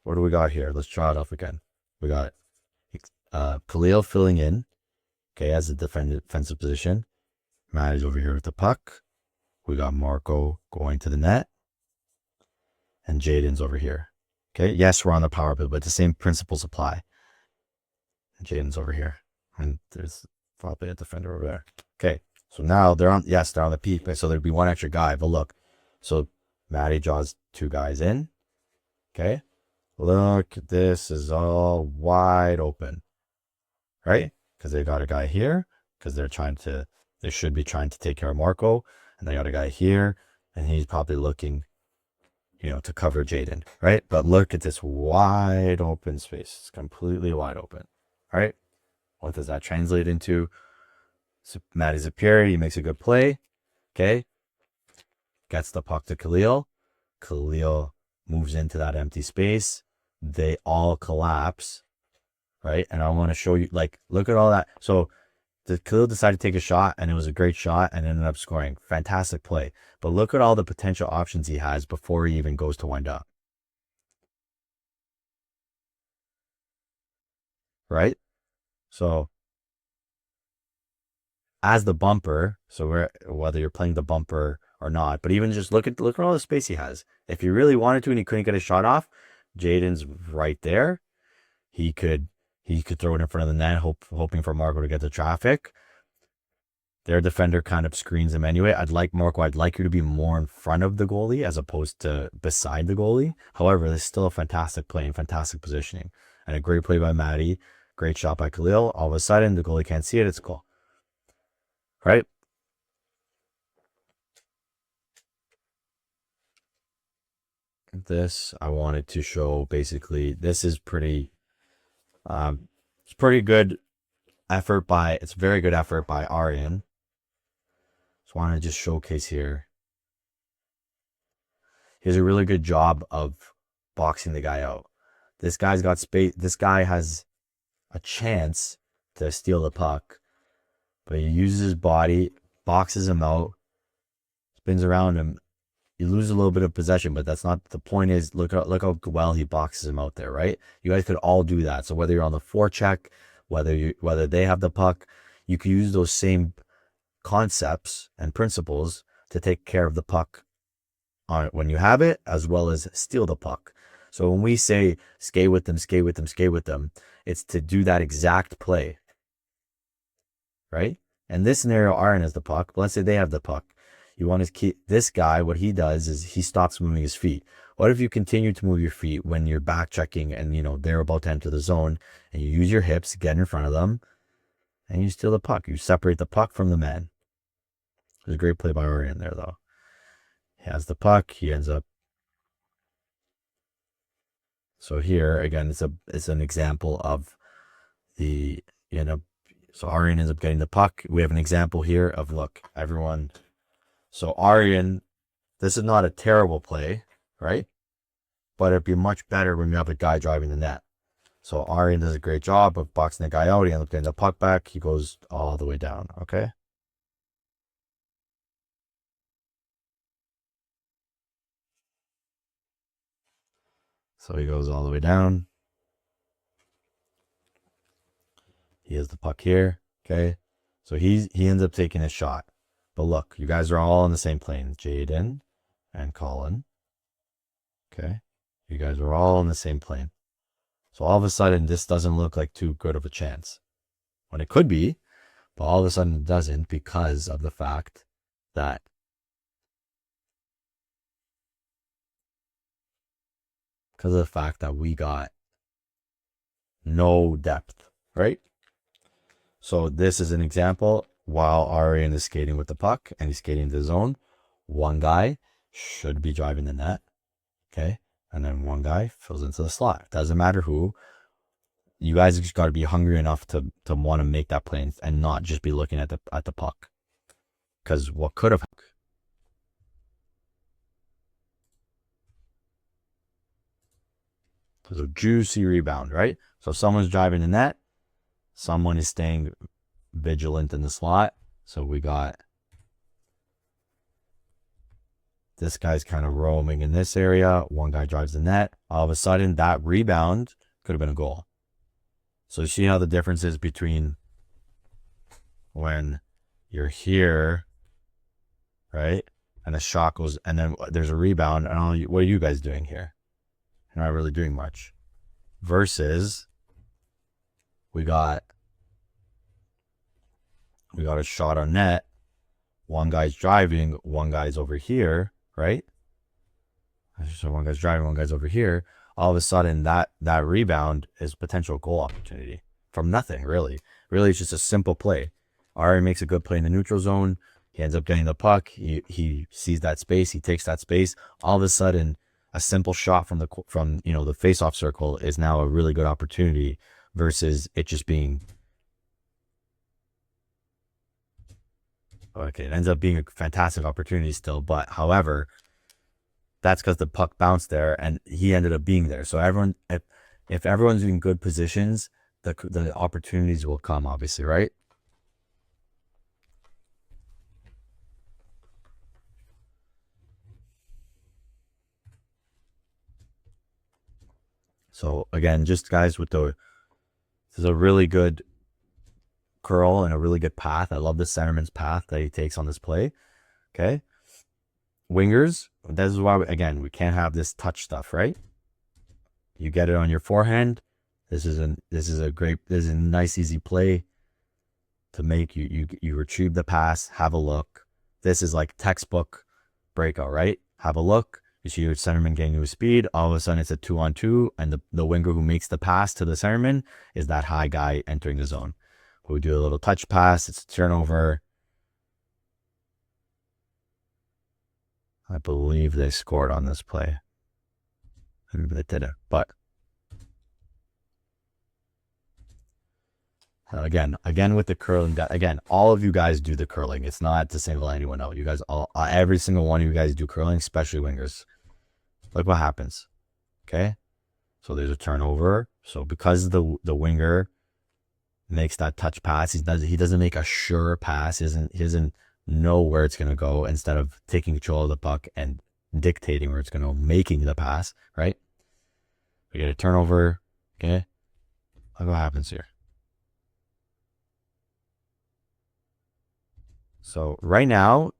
what do we got here? Let's draw it up again. We got Khalil filling in. Okay, as a defensive position. Matt is over here with the puck. We got Marco going to the net. And Jaden's over here. Okay, yes, we're on the power play, but the same principles apply. And Jaden's over here. And there's probably a defender over there. Okay, so now they're on the peak. So there'd be one extra guy. But look, so Maddie draws two guys in. Okay, look, this is all wide open. Right? Because they got a guy here. Because they should be trying to take care of Marco. And they got a guy here. And he's probably looking, to cover Jaden. Right? But look at this wide open space. It's completely wide open. All right? What does that translate into? So Maddie Zapiri, he makes a good play. Okay. Gets the puck to Khalil. Khalil moves into that empty space. They all collapse. Right. And I want to show you, look at all that. So Khalil decided to take a shot, and it was a great shot and ended up scoring. Fantastic play. But look at all the potential options he has before he even goes to wind up. Right. So as the bumper, so whether you're playing the bumper or not, but even just look at all the space he has. If he really wanted to and he couldn't get a shot off, Jaden's right there. He could throw it in front of the net, hoping for Marco to get the traffic. Their defender kind of screens him anyway. I'd like you to be more in front of the goalie as opposed to beside the goalie. However, this is still a fantastic play and fantastic positioning. And a great play by Maddie. Great shot by Khalil. All of a sudden, the goalie can't see it. It's cool. right? This I wanted to show basically. This is pretty. It's pretty good effort by. It's very good effort by Aryan. So I want to just showcase here. He does a really good job of boxing the guy out. This guy's got space. This guy has a chance to steal the puck, but he uses his body, boxes him out, spins around him. You lose a little bit of possession, but that's not the point. Is look how well he boxes him out there, right? You guys could all do that. So whether you're on the forecheck, whether they have the puck, you can use those same concepts and principles to take care of the puck on when you have it, as well as steal the puck. So when we say skate with them, skate with them, skate with them, it's to do that exact play, right? In this scenario, Aryan has the puck. Let's say they have the puck. You want to keep this guy. What he does is he stops moving his feet. What if you continue to move your feet when you're back checking and they're about to enter the zone, and you use your hips, get in front of them, and you steal the puck. You separate the puck from the man. There's a great play by Aryan there, though. He has the puck. He ends up. So here again, it's an example of the So Aryan ends up getting the puck. We have an example here of look, everyone. So Aryan, this is not a terrible play, right? But it'd be much better when you have a guy driving the net. So Aryan does a great job of boxing the guy out. He ends up getting the puck back. He goes all the way down, okay? So he goes all the way down. He has the puck here, okay? So he ends up taking a shot. But look, you guys are all on the same plane. Jaden and Colin, okay? You guys are all on the same plane. So all of a sudden, this doesn't look like too good of a chance. When it could be, but all of a sudden it doesn't because of the fact that we got no depth, right? So this is an example. While Aryan is skating with the puck and he's skating the zone, one guy should be driving the net, okay? And then one guy fills into the slot. Doesn't matter who. You guys just got to be hungry enough to want to make that play and not just be looking at the puck. Because what could have happened? There's a juicy rebound, right? So someone's driving the net. Someone is staying vigilant in the slot. So we got this guy's kind of roaming in this area. One guy drives the net. All of a sudden, that rebound could have been a goal. So see how the difference is between when you're here, right? And a shot goes, and then there's a rebound. And what are you guys doing here? You're not really doing much. Versus we got a shot on net. One guy's driving, one guy's over here, right? So one guy's driving, one guy's over here. All of a sudden, that rebound is potential goal opportunity from nothing, really. Really, it's just a simple play. Aryan makes a good play in the neutral zone. He ends up getting the puck. He sees that space. He takes that space. All of a sudden, a simple shot from the face-off circle is now a really good opportunity versus it just being. Okay, it ends up being a fantastic opportunity still, but however, that's because the puck bounced there and he ended up being there. So everyone, if everyone's in good positions, the opportunities will come, obviously, right? So again, just guys this is a really good curl and a really good path. I love the centerman's path that he takes on this play. Okay. Wingers, this is why, again, we can't have this touch stuff, right? You get it on your forehand. This is a nice, easy play to make. You retrieve the pass, have a look. This is like textbook breakout, right? Have a look. You see your centerman getting to his speed. All of a sudden, it's a 2-on-2, and the winger who makes the pass to the centerman is that high guy entering the zone. We do a little touch pass. It's a turnover. I believe they scored on this play. Maybe they didn't, but again with the curling, again, all of you guys do the curling. It's not to single anyone out. You guys all, every single one of you guys do curling, especially wingers. Look what happens. Okay, so there's a turnover. So because the winger makes that touch pass, he doesn't make a sure pass. He doesn't know where it's gonna go. Instead of taking control of the puck and dictating where it's gonna go, making the pass, right? We get a turnover. Okay, look what happens here. So right now,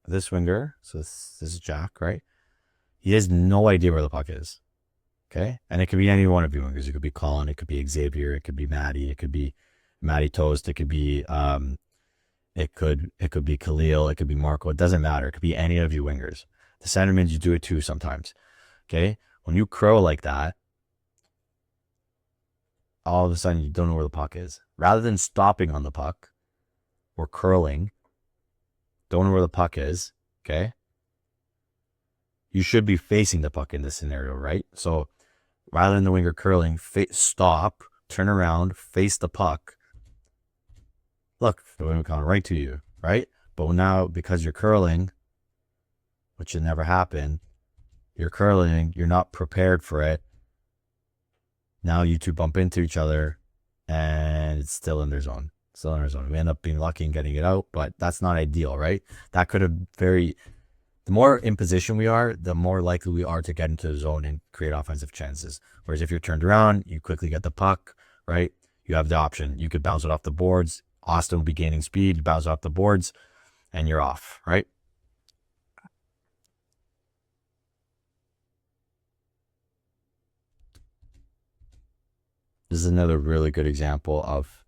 this winger, so this is Jack, right? He has no idea where the puck is. Okay, and it could be any one of you wingers. It could be Colin, it could be Xavier, it could be Maddie, it could be Maddie Toast, it could be it could be Khalil, it could be Marco. It doesn't matter. It could be any of you wingers. The centermen, you do it too sometimes. Okay, when you crow like that, all of a sudden you don't know where the puck is. Rather than stopping on the puck or curling, don't know where the puck is. Okay, you should be facing the puck in this scenario, right? So rather than the winger curling, stop, turn around, face the puck. Look, the winger coming right to you, right? But now, because you're curling, which should never happen, you're curling, you're not prepared for it. Now you two bump into each other, and it's still in their zone. Still in their zone. We end up being lucky and getting it out, but that's not ideal, right? That could have the more in position we are, the more likely we are to get into the zone and create offensive chances. Whereas if you're turned around, you quickly get the puck, right? You have the option. You could bounce it off the boards. Austin will be gaining speed, bounce off the boards, and you're off, right? This is another really good example of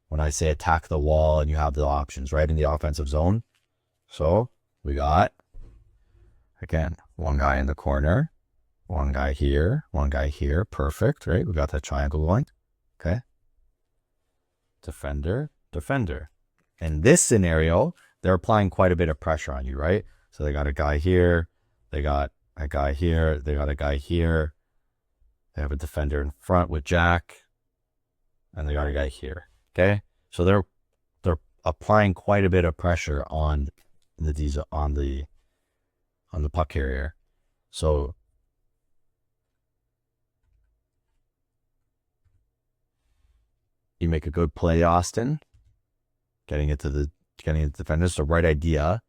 when I say attack the wall and you have the options, right, in the offensive zone. So we got, again, one guy in the corner, one guy here, one guy here. Perfect, right? We got that triangle going. Okay. Defender, defender. In this scenario, they're applying quite a bit of pressure on you, right? So they got a guy here, they got a guy here, they got a guy here. They have a defender in front with Jack, and they got a guy here. Okay, so they're applying quite a bit of pressure on the puck carrier. So you make a good play, Austin, getting it to the defender. It's the right idea,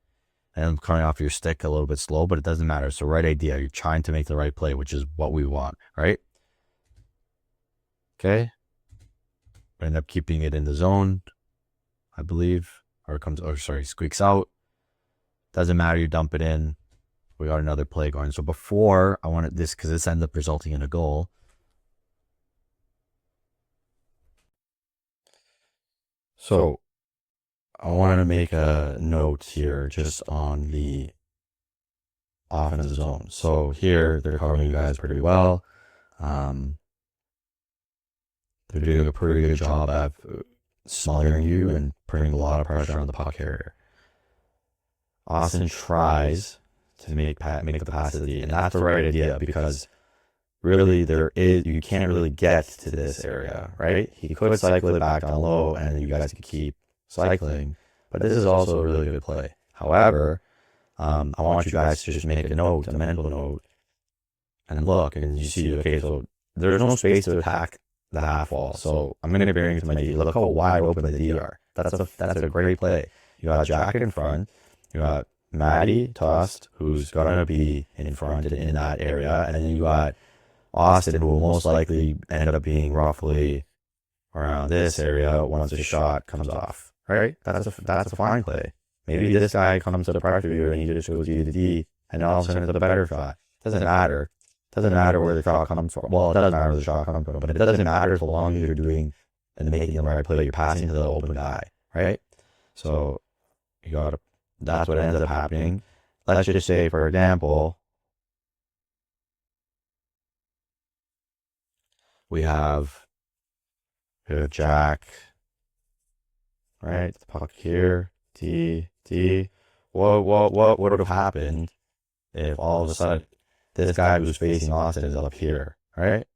and I'm coming off your stick a little bit slow, but it doesn't matter. It's the right idea. You're trying to make the right play, which is what we want, right? Okay. We end up keeping it in the zone, I believe, squeaks out. Doesn't matter. You dump it in. We got another play going. So before I wanted this, because this ended up resulting in a goal. So I want to make a note here just on the offensive zone. So here they're covering you guys pretty well. They're doing a pretty good job at smothering you and putting a lot of pressure on the puck carrier. Austin tries to make the pass to the, and that's the right idea, because really you can't really get to this area, right? He could cycle it back down low and you guys could keep cycling, but this is also a really good play. However, I want you guys to just make a mental note, and look, and you see, okay, so there's no space to attack the half wall. So I'm going to bring it to my D. Look how wide open the D are. That's a great play. You got Jack in front. You got Maddie Tost, who's going to be in front in that area, and then you got Austin, who will most likely end up being roughly around this area once the shot comes off. Right? That's a fine play. Maybe this guy comes to the pressure view and he just goes to the D, and all of a sudden it's a better shot. Doesn't matter. Doesn't matter where the shot comes from. Well, it does matter where the shot comes from, but it doesn't matter so long as you're doing and making the right play. You're passing to the open guy, right? So that's what ends up happening. Let's just say, for example, we have Jack, right? The puck here, T. what would have happened if all of a sudden this guy who's facing Austin is up here, right?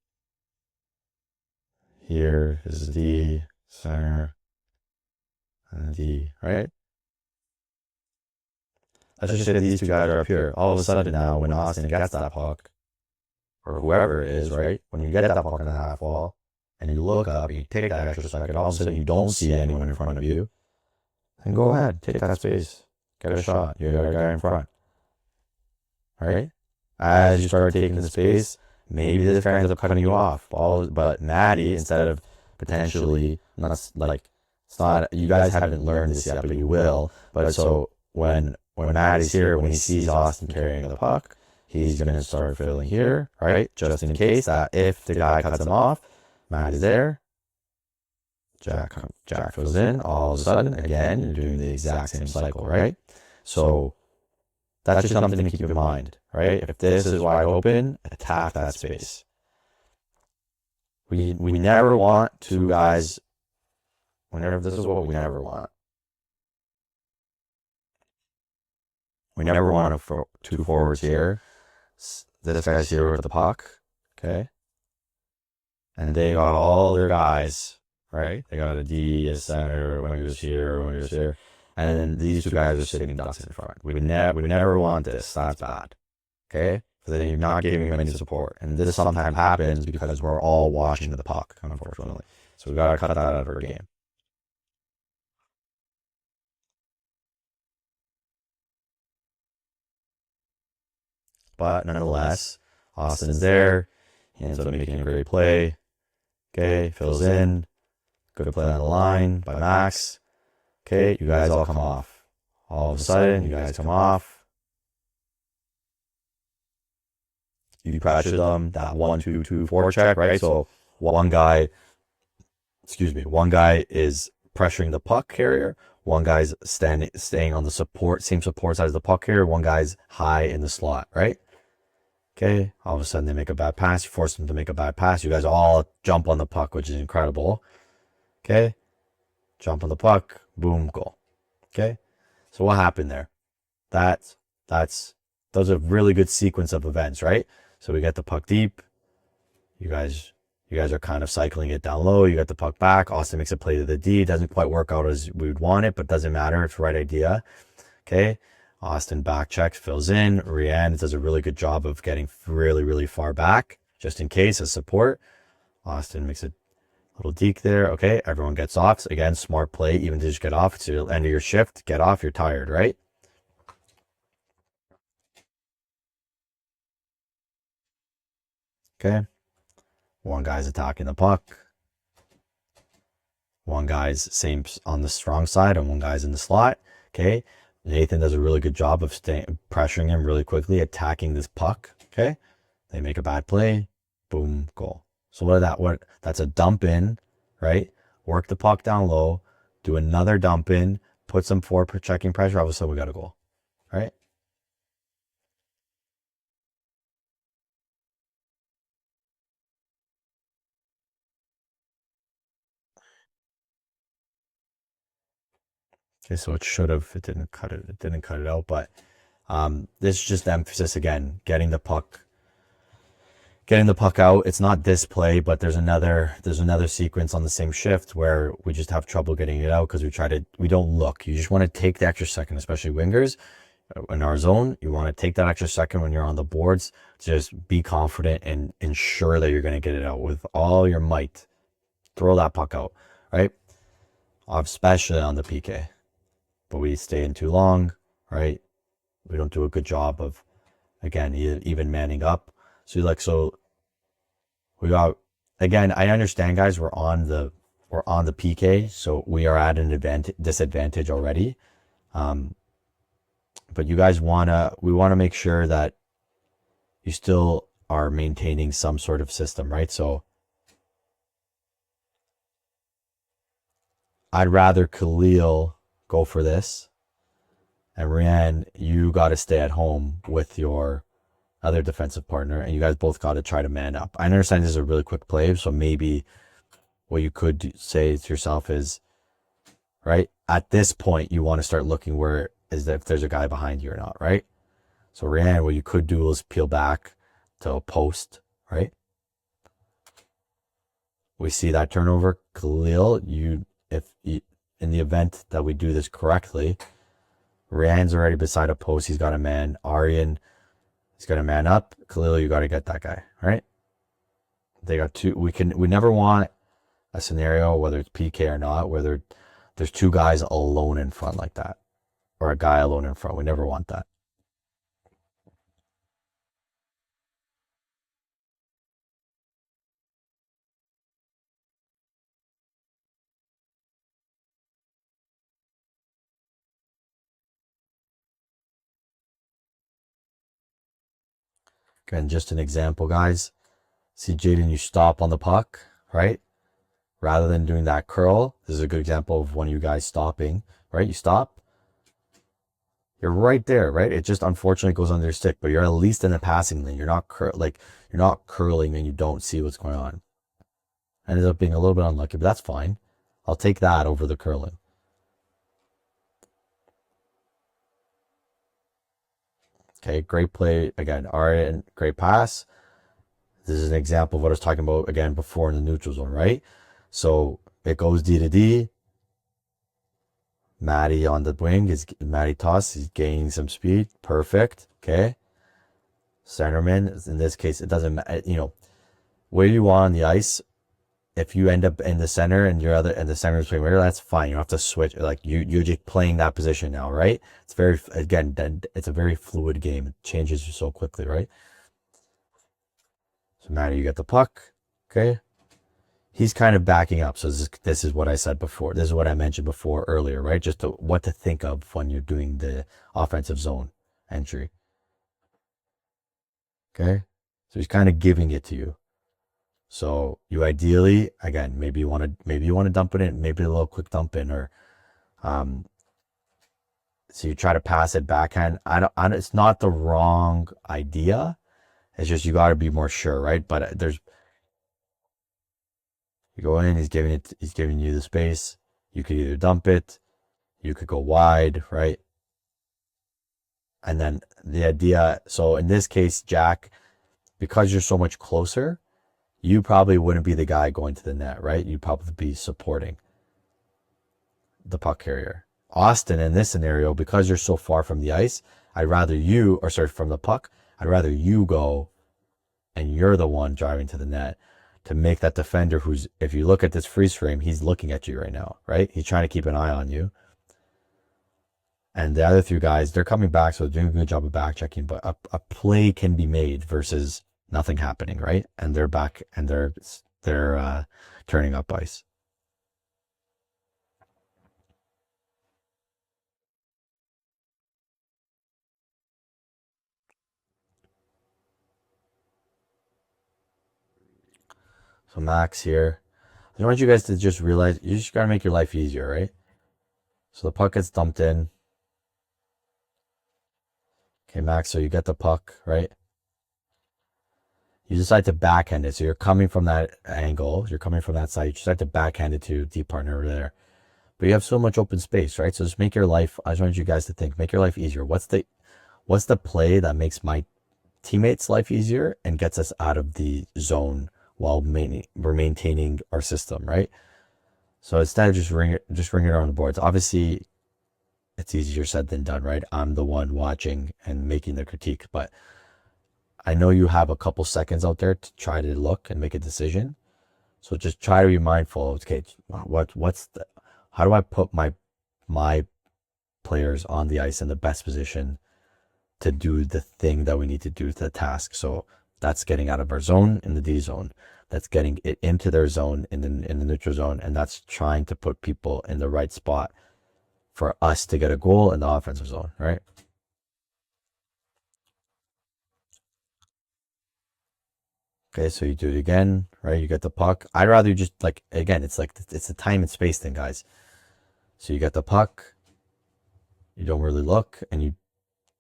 Here is the center and the right. Let's just say these two guys are up here. All of a sudden now, when Austin gets that puck, or whoever it is, right? When you get that puck in the half wall, and you look up, and you take that extra second, all of a sudden you don't see anyone in front of you, then go ahead, take that space, get a shot. You got a guy in front, right? As you start taking the space, maybe this guy ends up cutting you off. But Maddie, instead of potentially, not like, it's not, you guys haven't learned this yet, but you will. But so when Maddie's here, when he sees Austin carrying the puck, he's going to start filling here, right? Just in case that if the guy cuts him off, Maddie's there. Jack fills in. All of a sudden, again, you're doing the exact same cycle, right? So that's just something to keep in mind, right? If this is wide open, attack that space. We never want two guys. This is what we never want. We never want two forwards here. This guy's here with the puck, okay? And they got all their guys, right? They got a D, a center, when he was here, and then these two guys are sitting ducks in front. We would never want this. That's bad, okay? So then you're not giving them any support, and this sometimes happens because we're all watching the puck, unfortunately. So we gotta cut that out of our game. But nonetheless, Austin's there. He ends up making a great play. Okay, fills in. Good play on the line by Max. Okay, you guys all come off. All of a sudden, you guys come off. You pressure them, that 1-2-2-4 check, right? So one guy is pressuring the puck carrier. One guy's staying on the same support side as the puck carrier. One guy's high in the slot, right? Okay, all of a sudden they make a bad pass. You force them to make a bad pass. You guys all jump on the puck, which is incredible. Okay, jump on the puck, boom, goal. Okay, so what happened there? Those are a really good sequence of events, right? So we get the puck deep. You guys are kind of cycling it down low. You get the puck back. Austin makes a play to the D. It doesn't quite work out as we would want it, but doesn't matter. It's the right idea. Okay. Austin back checks, fills in. Rianne does a really good job of getting really, really far back, just in case as support. Austin makes a little deke there. Okay. Everyone gets off. So again, smart play. Even to just get off. It's the end of your shift. Get off. You're tired, right? Okay. One guy's attacking the puck. One guy's same on the strong side and one guy's in the slot. Okay. Nathan does a really good job of pressuring him really quickly, attacking this puck. Okay. They make a bad play. Boom, goal. So that's a dump in, right? Work the puck down low, do another dump in, put some forward checking pressure. All of a sudden we got a goal, right? Okay, so it didn't cut it out, but this is just emphasis again, getting the puck out. It's not this play, but there's another sequence on the same shift where we just have trouble getting it out because we don't look. You just want to take the extra second, especially wingers in our zone. You want to take that extra second when you're on the boards. Just be confident and ensure that you're going to get it out with all your might. Throw that puck out, right? Especially on the PK. But we stay in too long, right? We don't do a good job of, again, even manning up. So we got, again, I understand, guys, we're on the PK, so we are at an disadvantage already. But you guys we want to make sure that you still are maintaining some sort of system, right? So I'd rather Khalil go for this, and Rianne, you got to stay at home with your other defensive partner, and you guys both got to try to man up. I understand this is a really quick play, so maybe what you could say to yourself is, right, at this point, you want to start looking where is that if there's a guy behind you or not, right? So Ryan, what you could do is peel back to a post, right? We see that turnover. Khalil, if you, in the event that we do this correctly, Ryan's already beside a post. He's got a man. Aryan, he's got a man up. Khalil, you got to get that guy, right? They got two. We never want a scenario, whether it's PK or not, where there's two guys alone in front like that, or a guy alone in front. We never want that. Again, just an example, guys. See, Jaden, you stop on the puck, right? Rather than doing that curl, this is a good example of one of you guys stopping, right? You stop, you're right there, right? It just unfortunately goes under your stick, but you're at least in the passing lane. You're not you're not curling and you don't see what's going on. Ended up being a little bit unlucky, but that's fine. I'll take that over the curling. Okay, great play again. Aryan, great pass. This is an example of what I was talking about again before in the neutral zone, right? So it goes D to D. Maddie on the wing is Maddie toss. He's gaining some speed. Perfect. Okay. Centerman, in this case, it doesn't matter. Where you want on the ice, if you end up in the center and your other and the center is playing where, that's fine. You don't have to switch. Like you're just playing that position now, right? It's very again, it's a very fluid game. It changes so quickly, right? So Maddie, you get the puck. Okay. He's kind of backing up. So this is what I said before. This is what I mentioned before earlier, right? Just what to think of when you're doing the offensive zone entry. Okay. So he's kind of giving it to you. So you ideally, again, maybe you want to dump it in, maybe a little quick dump in, or um, so you try to pass it backhand. It's not the wrong idea. It's just you got to be more sure, right? But you go in, he's giving you the space. You could either dump it, you could go wide, right? And then the idea, so in this case, Jack, because you're so much closer, you probably wouldn't be the guy going to the net, right? You'd probably be supporting the puck carrier. Austin, in this scenario, because you're so far from the ice, from the puck, I'd rather you go and you're the one driving to the net to make that defender if you look at this freeze frame, he's looking at you right now, right? He's trying to keep an eye on you. And the other three guys, they're coming back, so they're doing a good job of back checking, but a play can be made versus nothing happening, right? And they're back and they're turning up ice. So Max here. I want you guys to just realize you just gotta make your life easier, right? So the puck gets dumped in. Okay, Max, so you get the puck, right? You decide to backhand it. So you're coming from that angle, you're coming from that side, you decide to backhand it to deep partner over there. But you have so much open space, right? So just make your life, I just want you guys to think, make your life easier. What's the play that makes my teammates' life easier and gets us out of the zone while we're maintaining our system, right? So instead of just ring it on the boards. Obviously, it's easier said than done, right? I'm the one watching and making the critique, but I know you have a couple seconds out there to try to look and make a decision. So just try to be mindful. Okay, how do I put my players on the ice in the best position to do the thing that we need to do to the task? So that's getting out of our zone in the D zone. That's getting it into their zone in the neutral zone, and that's trying to put people in the right spot for us to get a goal in the offensive zone, right? Okay, so you do it again, right? You get the puck. I'd rather you just again, it's a time and space thing, guys. So you get the puck, you don't really look, and you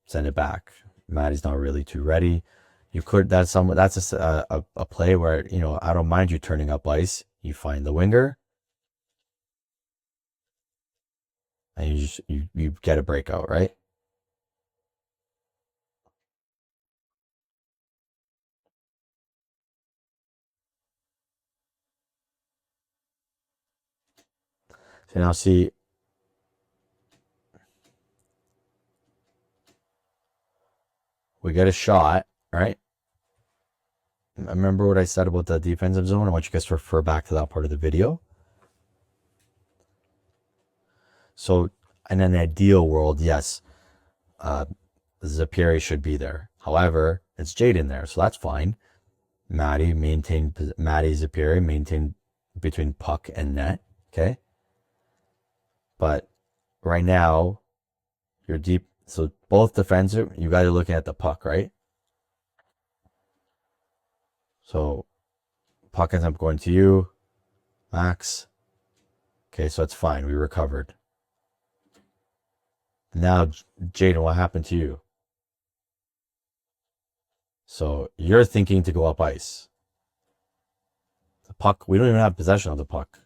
send it back. Maddie's not really too ready. You could that's a play where I don't mind you turning up ice. You find the winger, and you get a breakout, right? So now see, we get a shot, right? Remember what I said about the defensive zone? I want you guys to refer back to that part of the video. So in an ideal world, yes, Zapiri should be there. However, it's Jaden there, so that's fine. Maddie Zapiri maintain between puck and net. Okay. But right now, you're deep. So both defensive, you guys are looking at the puck, right? So puck ends up going to you, Max. Okay, so it's fine. We recovered. Now, Jaden, what happened to you? So you're thinking to go up ice. The puck, we don't even have possession of the puck.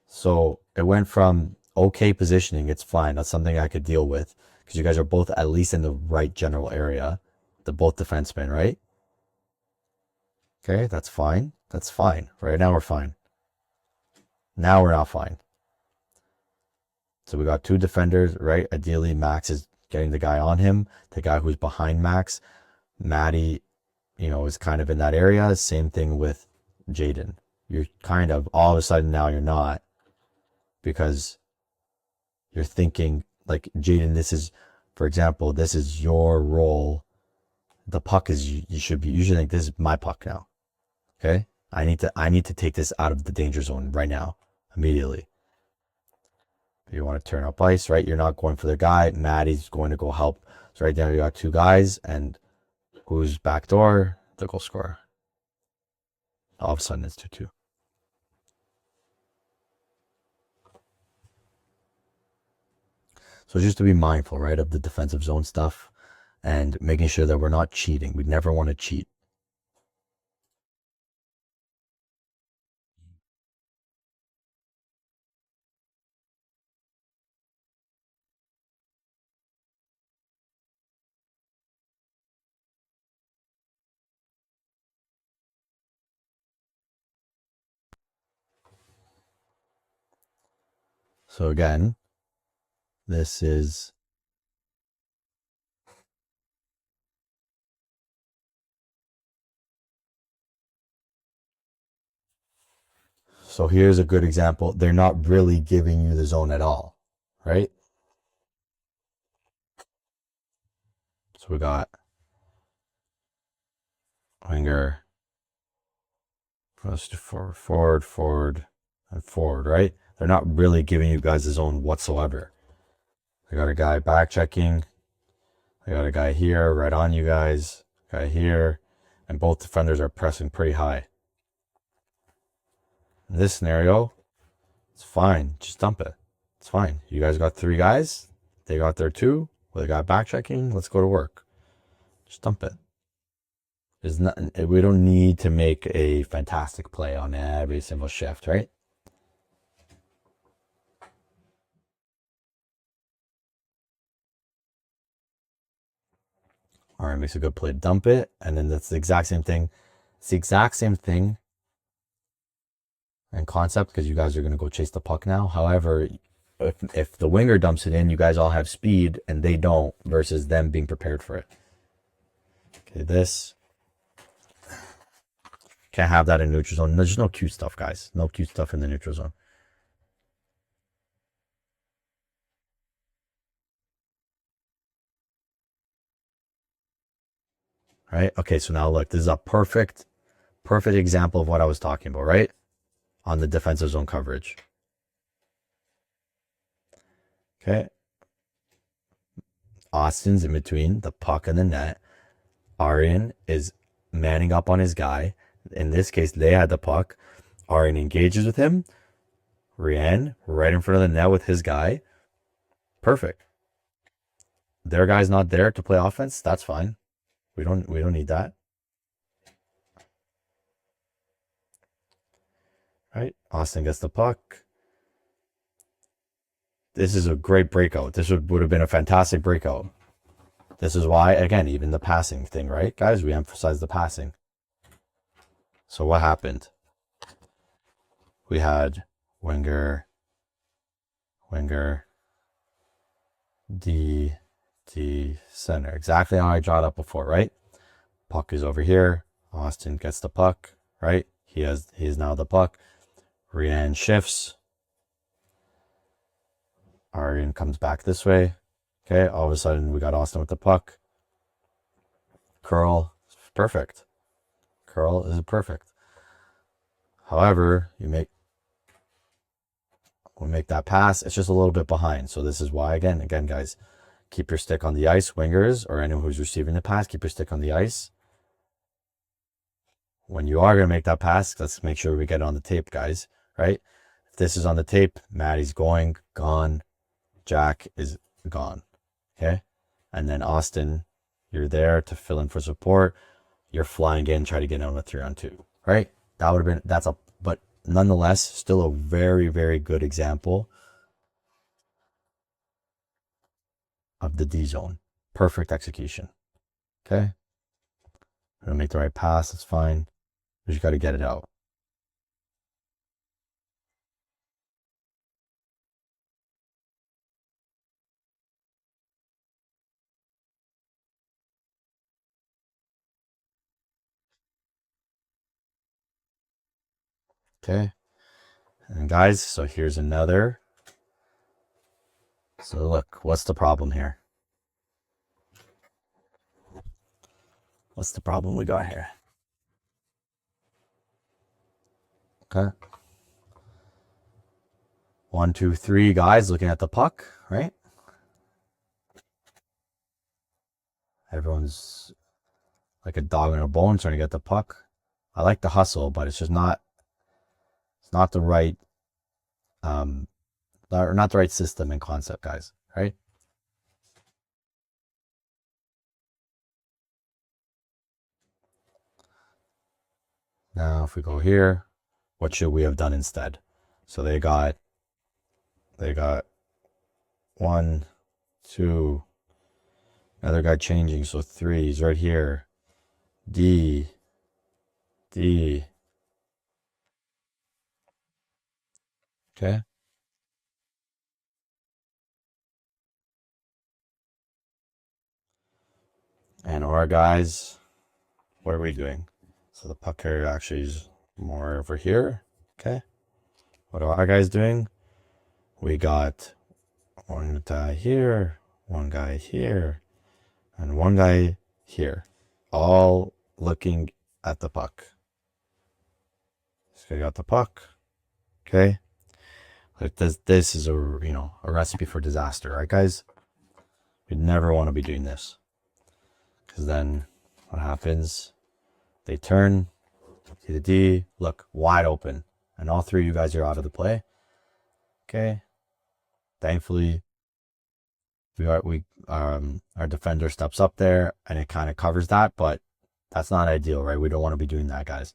So it went from okay positioning, it's fine. That's something I could deal with because you guys are both at least in the right general area. The both defensemen, right? Okay, that's fine. That's fine. Right now we're fine. Now we're not fine. So we got two defenders, right? Ideally, Max is getting the guy on him. The guy who's behind Max, Maddie, is kind of in that area. Same thing with Jaden. You're kind of, all of a sudden now you're not, because you're thinking like, Jaden, this is, for example, this is your role. The puck is, you should think this is my puck now. Okay. I need to take this out of the danger zone right now, immediately. You want to turn up ice, right? You're not going for the guy. Maddie's going to go help. So right now you got two guys, and who's backdoor? The goal scorer. All of a sudden it's 2-2. So just to be mindful, right, of the defensive zone stuff and making sure that we're not cheating. We never want to cheat. So again, this is so here's a good example. They're not really giving you the zone at all, right? So we got winger, forward, and forward, right? They're not really giving you guys the zone whatsoever. I got a guy back checking. I got a guy here right on you guys, guy here, and both defenders are pressing pretty high. In this scenario, it's fine. Just dump it. It's fine. You guys got three guys. They got their two. Well, they got back checking. Let's go to work. Just dump it. We don't need to make a fantastic play on every single shift, right? All right, makes a good play. Dump it, and then that's the exact same thing. It's the exact same thing and concept because you guys are going to go chase the puck now. However, if the winger dumps it in, you guys all have speed and they don't, versus them being prepared for it. Okay, this. Can't have that in neutral zone. There's no cute stuff, guys. No cute stuff in the neutral zone. Right? Okay, so now look, this is a perfect example of what I was talking about, right? On the defensive zone coverage. Okay. Austin's in between the puck and the net. Arian is manning up on his guy. In this case, they had the puck. Arian engages with him. Rian right in front of the net with his guy. Perfect. Their guy's not there to play offense. That's fine. We don't need that. Right? Austin gets the puck. This is a great breakout. This would have been a fantastic breakout. This is why, again, even the passing thing, right? Guys, we emphasize the passing. So what happened? we had winger, D, center. Exactly how I draw it up before, right? Puck is over here. Austin gets the puck, right? He is now the puck. Rian shifts. Arian comes back this way. Okay, all of a sudden we got Austin with the puck. Curl, perfect. Curl is perfect. However, we make that pass. It's just a little bit behind. So this is why, again, guys, keep your stick on the ice. Wingers or anyone who's receiving the pass, keep your stick on the ice. When you are going to make that pass, let's make sure we get it on the tape, guys, right? If this is on the tape, Maddie's gone. Jack is gone, okay? And then Austin, you're there to fill in for support. You're flying in, try to get on a 3-on-2, right? That would have been, but nonetheless, still a very, very good example of the D zone. Perfect execution, okay? I'm going to make the right pass, that's fine. You just got to get it out. Okay. And guys, so here's another. So look, what's the problem here? What's the problem we got here? Okay. 1, 2, 3 guys looking at the puck, right? Everyone's like a dog in a bone trying to get the puck. I like the hustle, but it's just not, it's not the right, not the right system and concept, guys, right? Now, if we go here, what should we have done instead? So they got 1, 2, another guy changing, so 3 is right here. D. Okay. And our guys, what are we doing? So the puck carrier actually is more over here. Okay. What are our guys doing? We got one guy here, one guy here, and one guy here, all looking at the puck. So we got the puck. Okay. Like this is a recipe for disaster, right, guys? We never want to be doing this, because then what happens? They turn, see the D, look, wide open, and all 3 of you guys are out of the play. Okay. Thankfully, our defender steps up there and it kind of covers that, but that's not ideal, right? We don't want to be doing that, guys.